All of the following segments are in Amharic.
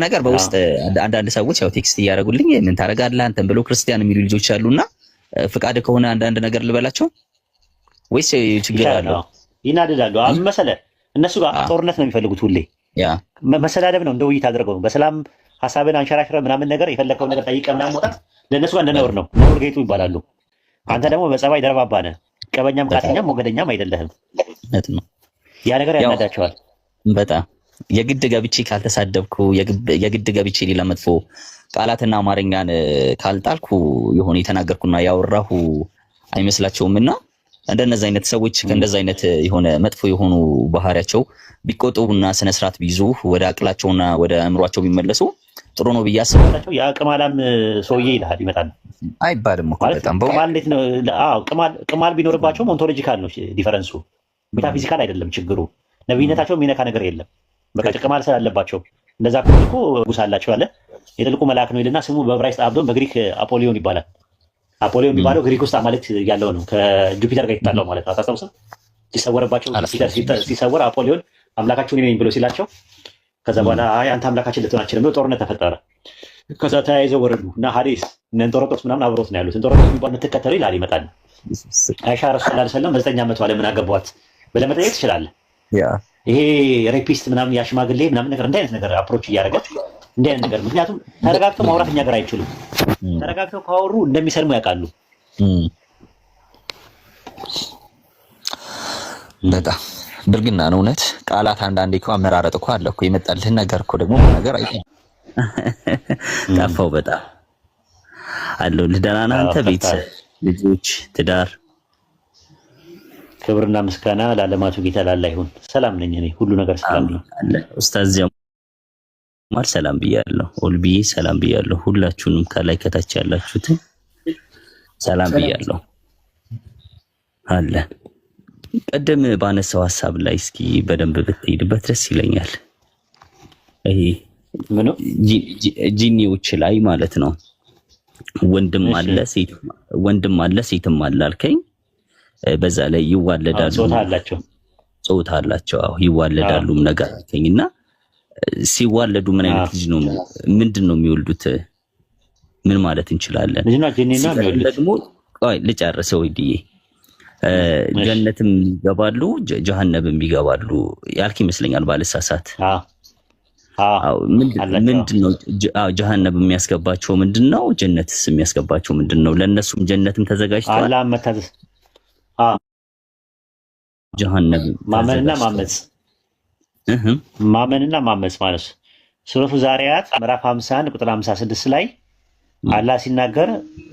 ነገር በውስጥ አንዳንድ ሰዎች ያው ቴክስት እያደረጉልኝ ምን ታረጋለህ አንተን ብሎ ክርስቲያን የሚሉ ልጆች አሉና ፍቃድ ከሆነ አንዳንድ ነገር ልበላቸው ወይስ ችግር አለው? ይናደዳሉ። አሁን መሰለህ እነሱ ጋር ጦርነት ነው የሚፈልጉት ሁሌ መሰዳደብ ነው። እንደ ውይይት አድርገው በሰላም ሀሳብን አንሸራሽረ ምናምን ነገር የፈለከው ነገር ጠይቀህ ምናምን መውጣት ለእነሱ ጋር እንደነውር ነው። ነውር ጌጡ ይባላሉ። አንተ ደግሞ በጸባይ ደረባባ ነህ። ቀበኛም ቃተኛም ሞገደኛም አይደለህም። ያ ነገር ያናዳቸዋል በጣም። የግድ ገብቼ ካልተሳደብኩ የግድ ገብቼ ሌላ መጥፎ ቃላትና አማርኛን ካልጣልኩ የሆነ የተናገርኩና ያወራሁ አይመስላቸውምና እንደነዚህ አይነት ሰዎች ከእንደዚህ አይነት የሆነ መጥፎ የሆኑ ባህሪያቸው ቢቆጠቡና ስነ ስርዓት ቢይዙ ወደ አቅላቸውና ወደ አእምሯቸው ቢመለሱ ጥሩ ነው ብዬ አስባለሁ። ያ ቅማላም ሰውዬ ይልሃል ይመጣል አይባልም እኮ በጣም ቅማል እንዴት ነው? አዎ ቅማል ቢኖርባቸው ኦንቶሎጂካል ነው ዲፈረንሱ፣ ሜታፊዚካል አይደለም ችግሩ። ነብይነታቸው የሚነካ ነገር የለም። በቃ ቅማል ስላለባቸው እንደዛ እኮ ጉስ አላቸው አለ። የጥልቁ መልአክ ነው ይልና ስሙ በዕብራይስጥ አብዶን በግሪክ አፖሊዮን ይባላል። አፖሊዮን የሚባለው ግሪክ ውስጥ አማልክት ያለው ነው። ከጁፒተር ጋር ይጣላው ማለት ነው። አታስታውስም? ሲሰወርባቸው ሲሰወር አፖሊዮን አምላካቸው እኔ ነኝ ብሎ ሲላቸው ከዛ በኋላ አይ አንተ አምላካችን ልትሆን አትችልም ብሎ ጦርነት ተፈጠረ። ከዛ ተያይዘው ወረዱ እና ሐዲስ እነ እንጦሮጦስ ምናምን አብሮት ነው ያሉት። እንጦሮጦስ የሚባል የምትከተለው ይላል ይመጣል። አይሻ ረሱል ሰለላሁ ዐለይሂ ወሰለም 9 ዓመቷ ለምን አገቧት ብለህ መጠየቅ ትችላለህ። ይሄ ሬፒስት ምናምን ያሽማግሌ ምናምን ነገር እንዲህ አይነት ነገር አፕሮች እያደረገ እንዲህ አይነት ነገር ምክንያቱም ተረጋግተው ማውራት እኛ ጋር አይችሉም። ተረጋግተው ካወሩ እንደሚሰልሙ ያውቃሉ። በጣም ብልግና ነው እውነት። ቃላት አንዳንዴ እኮ አመራረጥ እኮ አለ እኮ የመጣልህን ነገር እኮ ደግሞ ነገር አይደለም። ጠፋው በጣም አለው። ደህና ነህ አንተ? ቤተሰብ፣ ልጆች፣ ትዳር? ክብርና ምስጋና ለዓለማቱ ጌታ ላላ ይሁን። ሰላም ነኝ እኔ፣ ሁሉ ነገር ሰላም ነው አለ። ኡስታዝ ጀማል ሰላም ብያለሁ። ኦልቢ ሰላም ብያለሁ። ሁላችሁንም ከላይ ከታች ያላችሁትን ሰላም ብያለሁ አለ። ቀደም ባነሳው ሐሳብ ላይ እስኪ በደንብ ብትሄድበት ደስ ይለኛል። ይሄ ምኑ ጂኒዎች ላይ ማለት ነው። ወንድም አለ ሴትም አለ አልከኝ። በዛ ላይ ይዋለዳሉ፣ ጾታ አላቸው። አዎ ይዋለዳሉም ነገር አልከኝና ሲዋለዱ ምን አይነት ልጅ ነው ምንድን ነው የሚወልዱት? ምን ማለት እንችላለን? ደግሞ ቆይ ልጨርሰው ይዲዬ ጀነትም ይገባሉ ጀሃነምም ይገባሉ ያልክ ይመስለኛል ባልሳሳት። አዎ ምንድነው ጀሃነም የሚያስገባቸው ምንድነው? ጀነትስ የሚያስገባቸው ምንድነው? ለነሱም ጀነትም ተዘጋጅቷል። አላህ መታዘዝ ጀሃነም ማመንና ማመጽ ማለት ሱረቱ ዛሪያት ምዕራፍ 51 ቁጥር 56 ላይ አላህ ሲናገር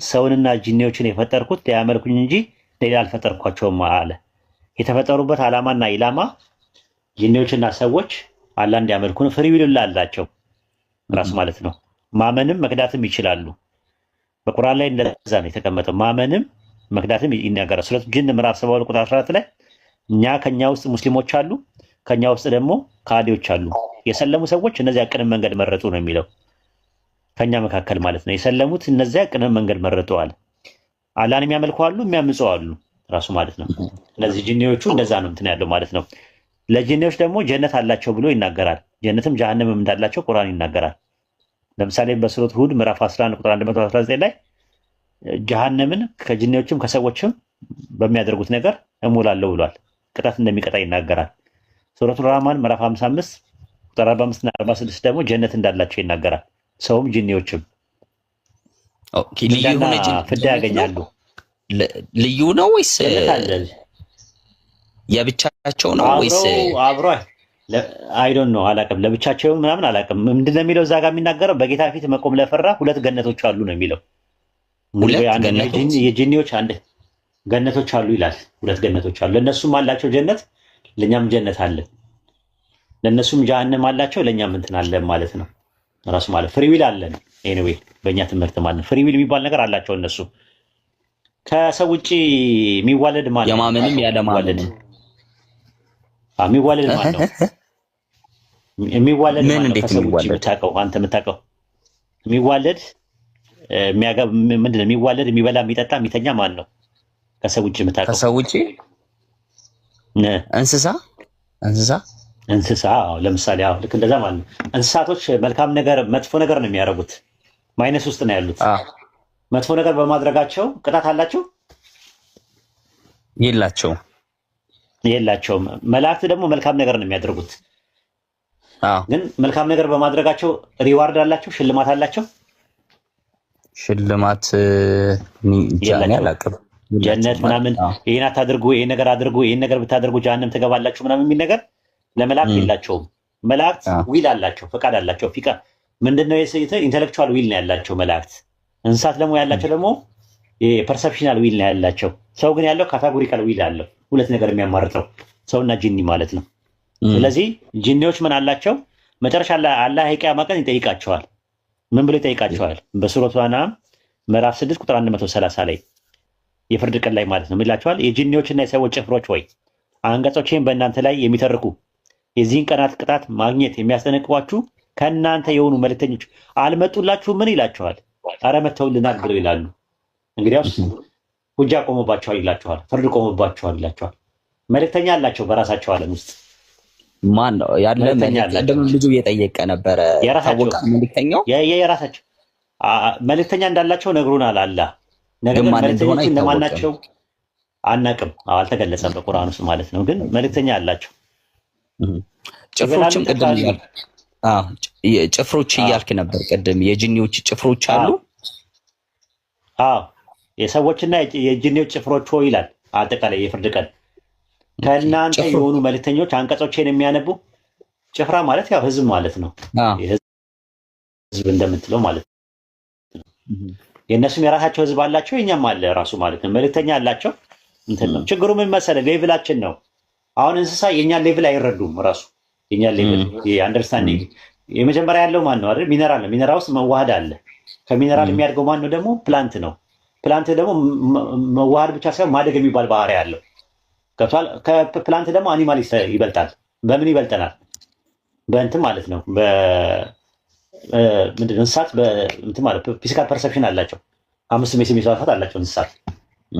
ሰውንና ጂኒዎችን የፈጠርኩት ሊያመልኩኝ እንጂ ሌላ አልፈጠርኳቸውም አለ። የተፈጠሩበት ዓላማና ኢላማ ጂኒዎችና ሰዎች አላህ እንዲያመልኩ ነው። ፍሪ ዊል አላቸው ራሱ ማለት ነው። ማመንም መክዳትም ይችላሉ። በቁርአን ላይ እንደዛ ነው የተቀመጠው። ማመንም መክዳትም ይናገራል። ሱረቱ ጂን ምዕራፍ 72 ቁጥር 14 ላይ ከኛ ውስጥ ሙስሊሞች አሉ፣ ከኛ ውስጥ ደግሞ ካዲዎች አሉ። የሰለሙ ሰዎች እነዚያ ቅንም መንገድ መረጡ ነው የሚለው። ከኛ መካከል ማለት ነው የሰለሙት እነዚያ ቅንም መንገድ መረጡዋል። አላህን የሚያመልኩ አሉ፣ የሚያምፁ አሉ ራሱ ማለት ነው። እነዚህ ጂኒዎቹ እንደዛ ነው እንትን ያለው ማለት ነው። ለጂኒዎች ደግሞ ጀነት አላቸው ብሎ ይናገራል። ጀነትም ጀሃነምም እንዳላቸው ቁርአን ይናገራል። ለምሳሌ በሱረቱ ሁድ ምዕራፍ 11 ቁጥር 119 ላይ ጀሃነምን ከጂኒዎችም ከሰዎችም በሚያደርጉት ነገር እሞላለሁ ብሏል። ቅጣት እንደሚቀጣ ይናገራል። ሱረቱ ራህማን ምዕራፍ 55 ቁጥር 45 እና 46 ደግሞ ጀነት እንዳላቸው ይናገራል። ሰውም ጂኒዎችም ፍዳ ያገኛሉ። ልዩ ነው ወይስ የብቻቸው ነው ወይስ አብሮ? አይ ዶንት ኖ አላውቅም። ለብቻቸው ምናምን አላውቅም። ምንድነው የሚለው እዛ ጋር የሚናገረው? በጌታ ፊት መቆም ለፈራ 2 ገነቶች አሉ ነው የሚለው። የጂኒዎች አንድ ገነቶች አሉ ይላል። 2 ገነቶች አሉ። ለነሱም አላቸው ጀነት፣ ለኛም ጀነት አለ። ለነሱም ጀሃነም አላቸው፣ ለኛም እንትን አለ ማለት ነው። ራሱ ማለት ፍሪ ዊል አለን። ኤኒዌይ በእኛ ትምህርት ማለት ፍሪ ዊል የሚባል ነገር አላቸው እነሱ። ከሰው ውጪ የሚዋለድ ማለት የማመንም ያለማመንም የሚዋለድ ማለት ነው። የሚዋለድ ማለት ነው። ከሰው ውጪ አንተ የምታውቀው የሚዋለድ ምንድን ነው? የሚዋለድ የሚበላ የሚጠጣ የሚተኛ ማን ነው? ከሰው ውጪ የምታውቀው? ከሰው ውጪ እንስሳ እንስሳ ለምሳሌ ልክ እንደዛ ማለት ነው። እንስሳቶች መልካም ነገር መጥፎ ነገር ነው የሚያደርጉት፣ ማይነስ ውስጥ ነው ያሉት። መጥፎ ነገር በማድረጋቸው ቅጣት አላቸው የላቸውም። መላእክት ደግሞ መልካም ነገር ነው የሚያደርጉት፣ ግን መልካም ነገር በማድረጋቸው ሪዋርድ አላቸው፣ ሽልማት አላቸው። ሽልማት ጀነት ምናምን ይሄን አታድርጉ፣ ይሄን ነገር አድርጉ፣ ይሄን ነገር ብታደርጉ ጀሃነም ትገባላችሁ ምናምን የሚል ነገር ለመላእክት የላቸውም። መላእክት ዊል አላቸው፣ ፈቃድ አላቸው። ምንድነው ኢንተሌክቹዋል ዊል ነው ያላቸው መላእክት። እንስሳት ደግሞ ያላቸው ደግሞ ፐርሰፕሽናል ዊል ነው ያላቸው። ሰው ግን ያለው ካታጎሪካል ዊል አለው፣ ሁለት ነገር የሚያማርጠው ሰውና ጂኒ ማለት ነው። ስለዚህ ጂኒዎች ምን አላቸው? መጨረሻ አላህ የቂያማ ቀን ይጠይቃቸዋል። ምን ብሎ ይጠይቃቸዋል? በሱረቱ አንዓም ምዕራፍ 6 ቁጥር 130 ላይ የፍርድ ቀን ላይ ማለት ነው ይላቸዋል። የጂኒዎችና የሰዎች ጭፍሮች ወይ አንቀጾቼን በእናንተ ላይ የሚተርኩ የዚህን ቀናት ቅጣት ማግኘት የሚያስጠነቅቋችሁ ከእናንተ የሆኑ መልእክተኞች አልመጡላችሁ? ምን ይላቸዋል? አረ መተውልናል ብለው ይላሉ። እንግዲያውስ ሁጃ ቆሞባቸዋል ይላቸዋል፣ ፍርድ ቆሞባቸዋል ይላቸዋል። መልእክተኛ አላቸው በራሳቸው ዓለም ውስጥ ማን ነው ያለ? ቀደም ልጁ እየጠየቀ ነበረ። የራሳቸው መልእክተኛ እንዳላቸው ነግሩናል አላህ። ነገር ግን መልእክተኞች እነማን ናቸው አናቅም፣ አልተገለጸም በቁርአን ውስጥ ማለት ነው። ግን መልእክተኛ አላቸው። ጭፍሮችም ቅድም ጭፍሮች እያልክ ነበር ቅድም። የጂኒዎች ጭፍሮች አሉ። የሰዎችና የጂኒዎች ጭፍሮች ይላል። አጠቃላይ የፍርድ ቀን ከእናንተ የሆኑ መልእክተኞች አንቀጾቼን የሚያነቡ ጭፍራ ማለት ያው ህዝብ ማለት ነው። ህዝብ እንደምትለው ማለት ነው። የእነሱም የራሳቸው ህዝብ አላቸው፣ የኛም አለ ራሱ ማለት ነው። መልእክተኛ አላቸው። እንትን ነው ችግሩ። ምን መሰለህ? ሌቭላችን ነው። አሁን እንስሳ የኛን ሌቭል አይረዱም። ራሱ የኛን ሌቭል አንደርስታንዲንግ የመጀመሪያ ያለው ማን ነው አይደል? ሚነራል ነው። ሚነራል ውስጥ መዋሃድ አለ። ከሚነራል የሚያድገው ማን ነው ደግሞ? ፕላንት ነው። ፕላንት ደግሞ መዋሃድ ብቻ ሳይሆን ማደግ የሚባል ባህሪ ያለው ገብቷል። ከፕላንት ደግሞ አኒማል ይበልጣል። በምን ይበልጠናል? በእንትን ማለት ነው። ምንድን ነው እንስሳት በእንትን ማለት ፊዚካል ፐርሰፕሽን አላቸው። 5 ስሜት ህዋሳት አላቸው እንስሳት።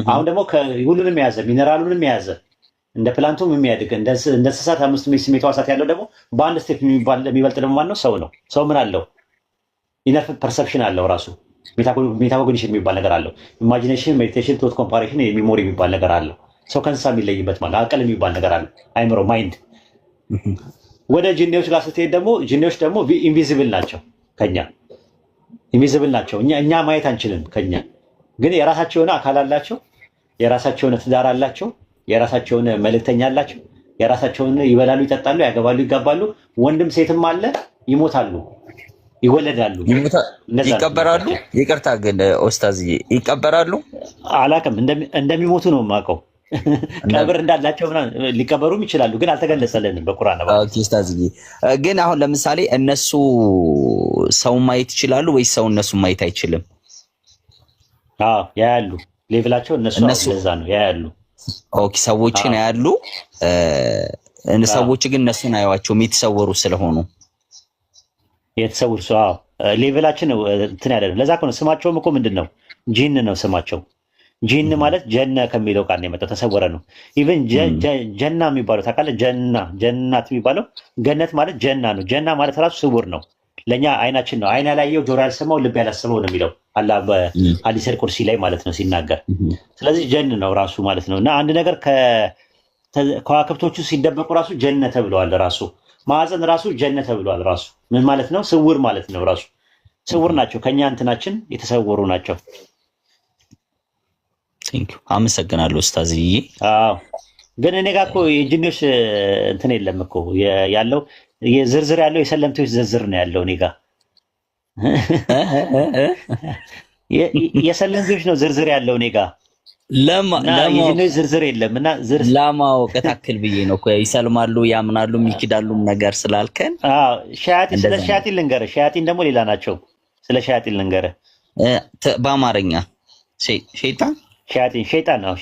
አሁን ደግሞ ሁሉንም የያዘ ሚነራሉንም የያዘ እንደ ፕላንቱም የሚያድግ እንደ እንስሳት 5 ስሜት ህዋሳት ያለው ደግሞ በአንድ ስቴፕ የሚበልጥ ደግሞ ማን ነው? ሰው ነው። ሰው ምን አለው? ኢነር ፐርሰፕሽን አለው ራሱ። ሜታኮግኒሽን የሚባል ነገር አለው። ኢማጂኔሽን፣ ሜዲቴሽን፣ ቶት ኮምፓሬሽን፣ ሚሞሪ የሚባል ነገር አለው። ሰው ከእንስሳ የሚለይበት ማለት አቅል የሚባል ነገር አለ። አይምሮ ማይንድ። ወደ ጂኒዎች ጋር ስትሄድ ደግሞ ጂኒዎች ደግሞ ኢንቪዚብል ናቸው። ከኛ ኢንቪዚብል ናቸው። እኛ ማየት አንችልም። ከኛ ግን የራሳቸው የሆነ አካል አላቸው። የራሳቸው የሆነ ትዳር አላቸው። የራሳቸው የሆነ መልእክተኛ አላቸው። የራሳቸው የሆነ ይበላሉ፣ ይጠጣሉ፣ ያገባሉ፣ ይጋባሉ። ወንድም ሴትም አለ። ይሞታሉ፣ ይወለዳሉ፣ ይቀበራሉ። ይቅርታ ግን ኡስታዝዬ ይቀበራሉ? አላውቅም። እንደሚሞቱ ነው የማውቀው። ቀብር እንዳላቸው ሊቀበሩም ይችላሉ፣ ግን አልተገለጸልንም በቁርአን። ኡስታዝዬ ግን አሁን ለምሳሌ እነሱ ሰው ማየት ይችላሉ ወይስ ሰው እነሱ ማየት አይችልም? ያያሉ። ሌቭላቸው እነሱ ለዛ ነው ያያሉ። ኦኬ፣ ሰዎችን ያያሉ። ሰዎች ግን እነሱን አያዋቸውም የተሰወሩ ስለሆኑ። የተሰወሩ ሰው ሌቭላችን እንትን ያለ ነው። ለዛ ነው ስማቸውም እኮ ምንድን ነው? ጂን ነው ስማቸው። ጂን ማለት ጀነ ከሚለው ቃል ነው የመጣው፣ ተሰወረ ነው። ኢቨን ጀና የሚባለው ታውቃለህ? ጀናት የሚባለው ገነት ማለት ጀና ነው። ጀና ማለት ራሱ ስውር ነው። ለእኛ አይናችን ነው። አይን ያላየው ጆሮ ያልሰማው ልብ ያላሰበው ነው የሚለው አላህ በሐዲሰል ቁርሲ ላይ ማለት ነው ሲናገር። ስለዚህ ጀን ነው ራሱ ማለት ነው። እና አንድ ነገር ከዋክብቶቹ ሲደበቁ ራሱ ጀነ ተብለዋል። ራሱ ማዕፀን ራሱ ጀነ ተብለዋል። ራሱ ምን ማለት ነው? ስውር ማለት ነው። ራሱ ስውር ናቸው። ከኛ እንትናችን የተሰወሩ ናቸው። አመሰግናለሁ ኡስታዝዬ። ግን እኔ ጋር እኮ የጂኒዎች እንትን የለም እኮ ያለው ዝርዝር ያለው የሰለምቴዎች ዝርዝር ነው ያለው እኔ ጋር። የሰለምቴዎች ነው ዝርዝር ያለው እኔ ጋር። የጂኒዎች ዝርዝር የለም። እና ለማወቅ ታክል ብዬ ነው እኮ ይሰልማሉ፣ ያምናሉ፣ የሚክዳሉም ነገር ስላልከን። ስለ ሸያጢን ልንገርህ። ሸያጢን ደግሞ ሌላ ናቸው። ስለ ሸያጢን ልንገርህ በአማርኛ ሸይጣን ሸይጣን ነው።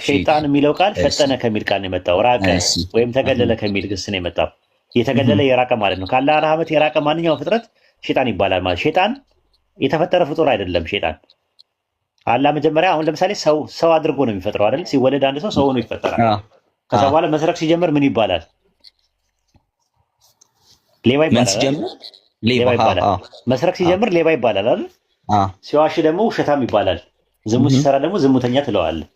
ሸይጣን የሚለው ቃል ፈጠነ ከሚል ቃል ነው የመጣው። ራቀ ወይም ተገለለ ከሚል ግስ ነው የመጣው። የተገለለ የራቀ ማለት ነው። ካለ ረህመት የራቀ ማንኛውም ፍጥረት ሸይጣን ይባላል ማለት። ሸይጣን የተፈጠረ ፍጡር አይደለም። ሸይጣን አላህ መጀመሪያ አሁን ለምሳሌ ሰው አድርጎ ነው የሚፈጥረው አይደል? ሲወለድ አንድ ሰው ሆኖ ይፈጠራል። ከዛ በኋላ መስረቅ ሲጀምር ምን ይባላል? ሌባ ምን ይባላል አይደል? ሲጀምር ሌባ ሌባ ይባላል። መስረቅ ሲጀምር ሌባ ይባላል አይደል? ሲዋሽ ደግሞ ውሸታም ይባላል። ዝሙት ሲሰራ ደግሞ ዝሙተኛ ትለዋለህ።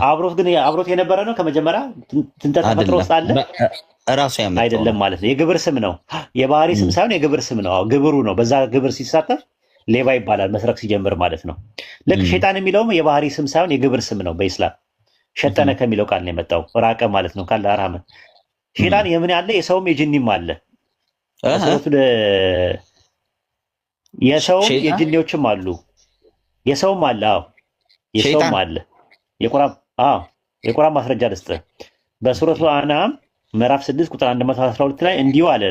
አብሮት የነበረ ነው ከመጀመሪያ ተፈጥሮ ውስጥ አለ እራሱ ያመጣው አይደለም ማለት ነው። የግብር ስም ነው፣ የባህሪ ስም ሳይሆን የግብር ስም ነው። ግብሩ ነው። በዛ ግብር ሲሳተፍ ሌባ ይባላል፣ መስረቅ ሲጀምር ማለት ነው። ልክ ሸይጣን የሚለውም የባህሪ ስም ሳይሆን የግብር ስም ነው። በኢስላም ሸጠነ ከሚለው ቃል ነው የመጣው፣ ራቀ ማለት ነው። ካለ አራመ ሸይጣን የምን ያለ የሰውም የጅኒም አለ። የሰውም የጅኒዎችም አሉ። የሰውም አለ። አዎ የሰውም አለ። የቁርአን ማስረጃ ልስጥህ። በሱረቱ አንዓም ምዕራፍ 6 ቁጥር 112 ላይ እንዲሁ አለ፣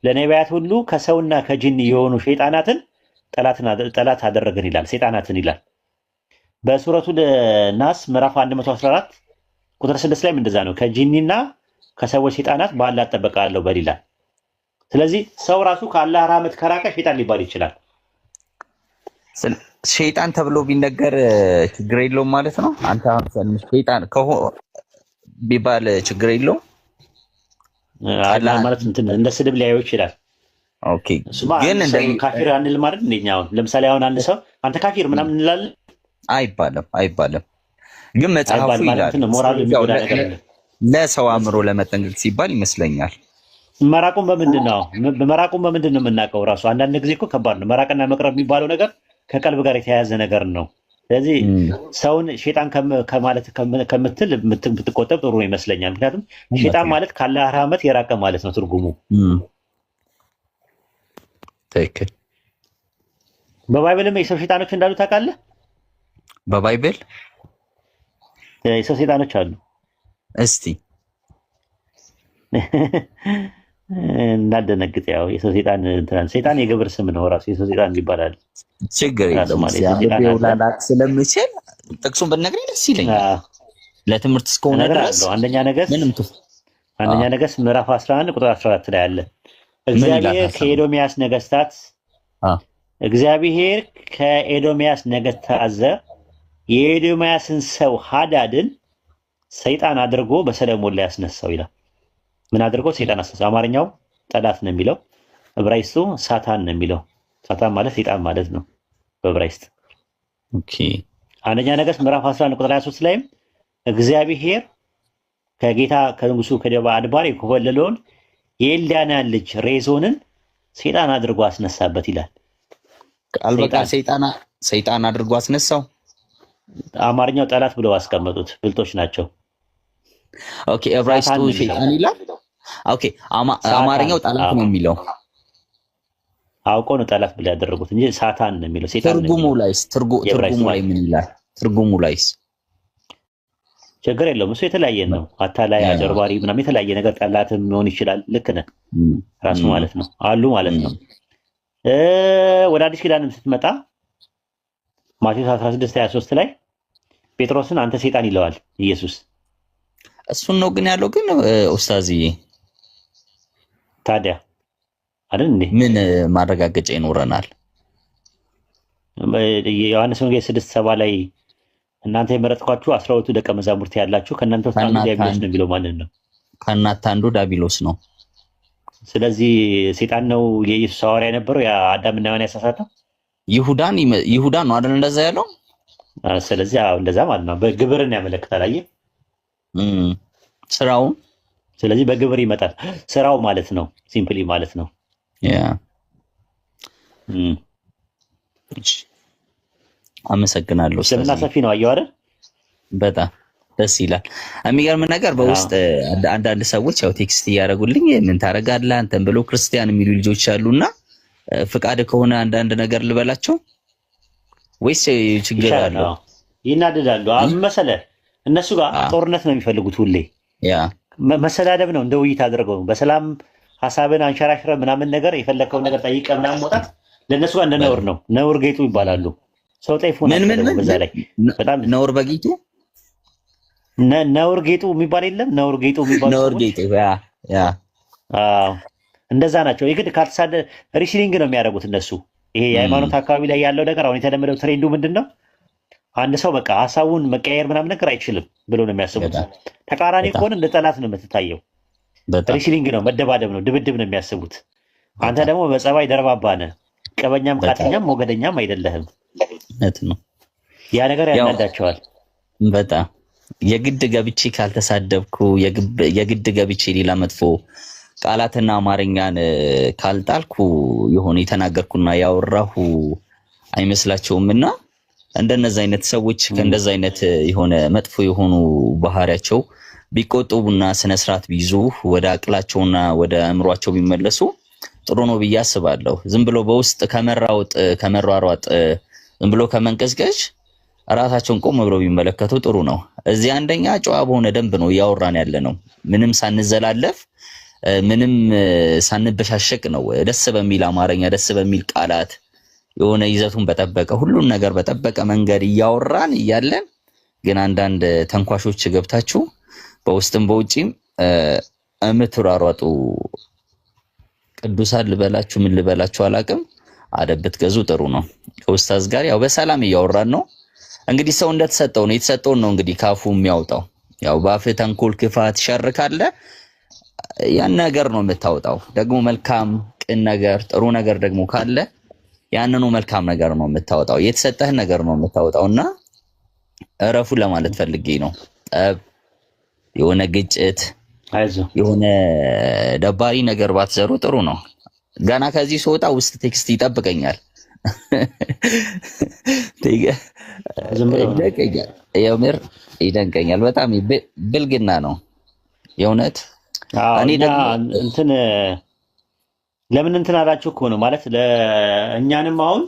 ለነቢያት ሁሉ ከሰውና ከጅን የሆኑ ሸይጣናትን ጠላት አደረግን ይላል። ሸይጣናትን ይላል። በሱረቱ ናስ ምዕራፍ 114 ቁጥር 6 ላይም እንደዛ ነው። ከጂኒና ከሰዎች ሸይጣናት በአላህ እጠበቃለሁ በል ይላል። ስለዚህ ሰው ራሱ ከአላህ ራህመት ከራቀ ሸይጣን ሊባል ይችላል። ሸይጣን ተብሎ ቢነገር ችግር የለውም ማለት ነው። አንተ አሁን ሸይጣን ቢባል ችግር የለውም ማለት እንደ ስድብ ሊያየው ይችላል። ኦኬ ግን እንደ ካፊር አንልም ማለት እንደኛ አሁን ለምሳሌ አሁን አንድ ሰው አንተ ካፊር ምናምን እንላለን አይባልም። ግን መጽሐፉ ይላል ሞራል የሚጎዳ ነገር አለ። ለሰው አእምሮ ለመጠንቀቅ ሲባል ይመስለኛል። መራቁን በምንድን ነው የምናውቀው? ራሱ አንዳንድ ጊዜ እኮ ከባድ ነው። መራቅና መቅረብ የሚባለው ነገር ከቀልብ ጋር የተያያዘ ነገር ነው። ስለዚህ ሰውን ሸይጣን ከማለት ከምትል ብትቆጠብ ጥሩ ነው ይመስለኛል። ምክንያቱም ሸይጣን ማለት ካላህ ራህመት የራቀ ማለት ነው ትርጉሙ። ትክክል። በባይብልም የሰው ሸይጣኖች እንዳሉ ታውቃለህ? በባይብል የሰው ሸይጣኖች አሉ። እስቲ እንዳደነግጥ ያው የሰው ሸይጣን የግብር ስም ነው ራሱ የሰው ሸይጣን ይባላል። ችግር የለውም ላላቅ ስለምችል ጥቅሱን ብትነግረኝ ደስ ይለኛል። ለትምህርት እስከሆነ ድረስ አንደኛ ነገሥት ምዕራፍ 11 ቁጥር 14 ላይ አለ። እግዚአብሔር ከኤዶሚያስ ነገሥታት ታዘ የኤዶሚያስን ሰው ሃዳድን ሰይጣን አድርጎ በሰለሞን ላይ ያስነሳው ይላል። ምን አድርጎ? ሰይጣን አስነሳው። አማርኛው ጠላት ነው የሚለው፣ ዕብራይስጡ ሳታን ነው የሚለው። ሳታን ማለት ሰይጣን ማለት ነው በዕብራይስጥ። ኦኬ። አንደኛ ነገሥት ምዕራፍ 11 ቁጥር 23 ላይም እግዚአብሔር ከንጉሱ ከአድባር የኮበለለውን የኤልዳናን ልጅ ሬዞንን ሰይጣን አድርጎ አስነሳበት ይላል። ቃል በቃል ሰይጣን አድርጎ አስነሳው። አማርኛው ጠላት ብለው አስቀመጡት። ብልጦች ናቸው። ኦኬ። ዕብራይስጡ ሰይጣን ይላል። ኦኬ። አማርኛው ጠላት ነው የሚለው። አውቀው ነው ጠላት ብለው ያደረጉት እንጂ ሳታን ነው የሚለው። ሰይጣን ትርጉሙ ላይ ምን ይላል? ትርጉሙ ላይስ ችግር የለውም። እሱ የተለያየ ነው። አታላይ፣ አጭበርባሪ ምናምን የተለያየ ነገር ጠላትም ሊሆን ይችላል። ልክ ነህ ራሱ ማለት ነው አሉ ማለት ነው። ወደ አዲስ ኪዳንም ስትመጣ ማቴዎስ 16:23 ላይ ጴጥሮስን አንተ ሰይጣን ይለዋል ኢየሱስ። እሱን ነው ግን ያለው። ግን ኡስታዝዬ ታዲያ አይደል እንዴ ምን ማረጋገጫ ይኖረናል? ዮሐንስ ወንጌል 6:7 ላይ እናንተ የመረጥኳችሁ 12 ደቀ መዛሙርት ያላችሁ ከእናንተ ውስጥ አንዱ ዲያብሎስ ነው የሚለው ማለት ነው። ከእናንተ አንዱ ዲያብሎስ ነው። ስለዚህ ሰይጣን ነው የኢየሱስ ሐዋርያ የነበረው አዳምና ሔዋንን ያሳሳተው ይሁዳ ነው አይደል እንደዛ ያለው። ስለዚህ እንደዛ ማለት ነው። በግብርን ያመለክታል። አየህ ስራውን። ስለዚህ በግብር ይመጣል ስራው ማለት ነው። ሲምፕሊ ማለት ነው። አመሰግናለሁ። ስለና ሰፊ ነው። አየሁ አይደል? በጣም ደስ ይላል። የሚገርም ነገር በውስጥ አንዳንድ ሰዎች ያው ቴክስት እያደረጉልኝ ምን ታደርጋለህ አንተን ብሎ ክርስቲያን የሚሉ ልጆች አሉና ፍቃድ ከሆነ አንዳንድ ነገር ልበላቸው ወይስ ችግር አለው? ይናደዳሉ። መሰለህ እነሱ ጋር ጦርነት ነው የሚፈልጉት። ሁሌ መሰዳደብ ነው። እንደ ውይይት አድርገው በሰላም ሀሳብን አንሸራሽረ ምናምን ነገር የፈለከው ነገር ጠይቀ ምናምን መውጣት ለእነሱ ጋር እንደ ነውር ነው። ነውር ጌጡ ይባላሉ። ሰው ጠይፎ ነው። በዛ ላይ በጣም ነውር በጌጡ ነውር ጌጡ የሚባል የለም። ነውር ጌጡ የሚባል ነውር ጌጡ እንደዛ ናቸው። የግድ ካልተሳደ ሪሲሊንግ ነው የሚያደርጉት እነሱ። ይሄ የሃይማኖት አካባቢ ላይ ያለው ነገር አሁን የተለመደው ትሬንዱ ምንድን ነው? አንድ ሰው በቃ ሀሳቡን መቀየር ምናምን ነገር አይችልም ብሎ ነው የሚያስቡት። ተቃራኒ ከሆነ እንደ ጠላት ነው የምትታየው። ሪሲሊንግ ነው፣ መደባደብ ነው፣ ድብድብ ነው የሚያስቡት። አንተ በጣም ደግሞ በጸባይ ደርባባ ነህ። ቀበኛም በጣም ቃተኛም ሞገደኛም አይደለህም። እውነት ነው። ያ ነገር ያው ያናዳቸዋል። በጣም የግድ ገብቼ ካልተሳደብኩ የግድ ገብቼ ሌላ መጥፎ ቃላትና አማርኛን ካልጣልኩ የሆነ የተናገርኩና ያወራሁ አይመስላቸውም እና እንደነዚህ አይነት ሰዎች ከእንደዚህ አይነት የሆነ መጥፎ የሆኑ ባህሪያቸው ቢቆጠቡና ስነ ስርዓት ቢይዙ ወደ አቅላቸውና ወደ አእምሯቸው ቢመለሱ ጥሩ ነው ብዬ አስባለሁ። ዝም ብሎ በውስጥ ከመሯሯጥ ዝም ብሎ ከመንቀዝቀዥ ራሳቸውን ቆም ብለው ቢመለከቱ ጥሩ ነው። እዚህ አንደኛ ጨዋ በሆነ ደንብ ነው እያወራን ያለ ነው። ምንም ሳንዘላለፍ ምንም ሳንበሻሸቅ ነው ደስ በሚል አማርኛ ደስ በሚል ቃላት የሆነ ይዘቱን በጠበቀ ሁሉን ነገር በጠበቀ መንገድ እያወራን እያለን ግን አንዳንድ ተንኳሾች ገብታችሁ በውስጥም በውጪም እምትሯሯጡ ቅዱሳን ልበላችሁ ምን ልበላችሁ አላቅም። አደብ ብትገዙ ጥሩ ነው። ከኡስታዝ ጋር ያው በሰላም እያወራን ነው። እንግዲህ ሰው እንደተሰጠው ነው የተሰጠውን ነው እንግዲህ ካፉ የሚያወጣው። ያው ባፍ ተንኮል፣ ክፋት፣ ሸር ካለ ያን ነገር ነው የምታወጣው። ደግሞ መልካም ቅን ነገር ጥሩ ነገር ደግሞ ካለ ያንኑ መልካም ነገር ነው የምታወጣው። የተሰጠህን ነገር ነው የምታወጣውና እረፉ ለማለት ፈልጌ ነው። ጠብ፣ የሆነ ግጭት፣ የሆነ ደባሪ ነገር ባትዘሩ ጥሩ ነው። ገና ከዚህ ስወጣ ውስጥ ቴክስት ይጠብቀኛል። ይደንቀኛል፣ የምር ይደንቀኛል። በጣም ብልግና ነው የእውነት። እኔ ደግሞ እንትን ለምን እንትን አላችሁ እኮ ነው ማለት ለእኛንም አሁን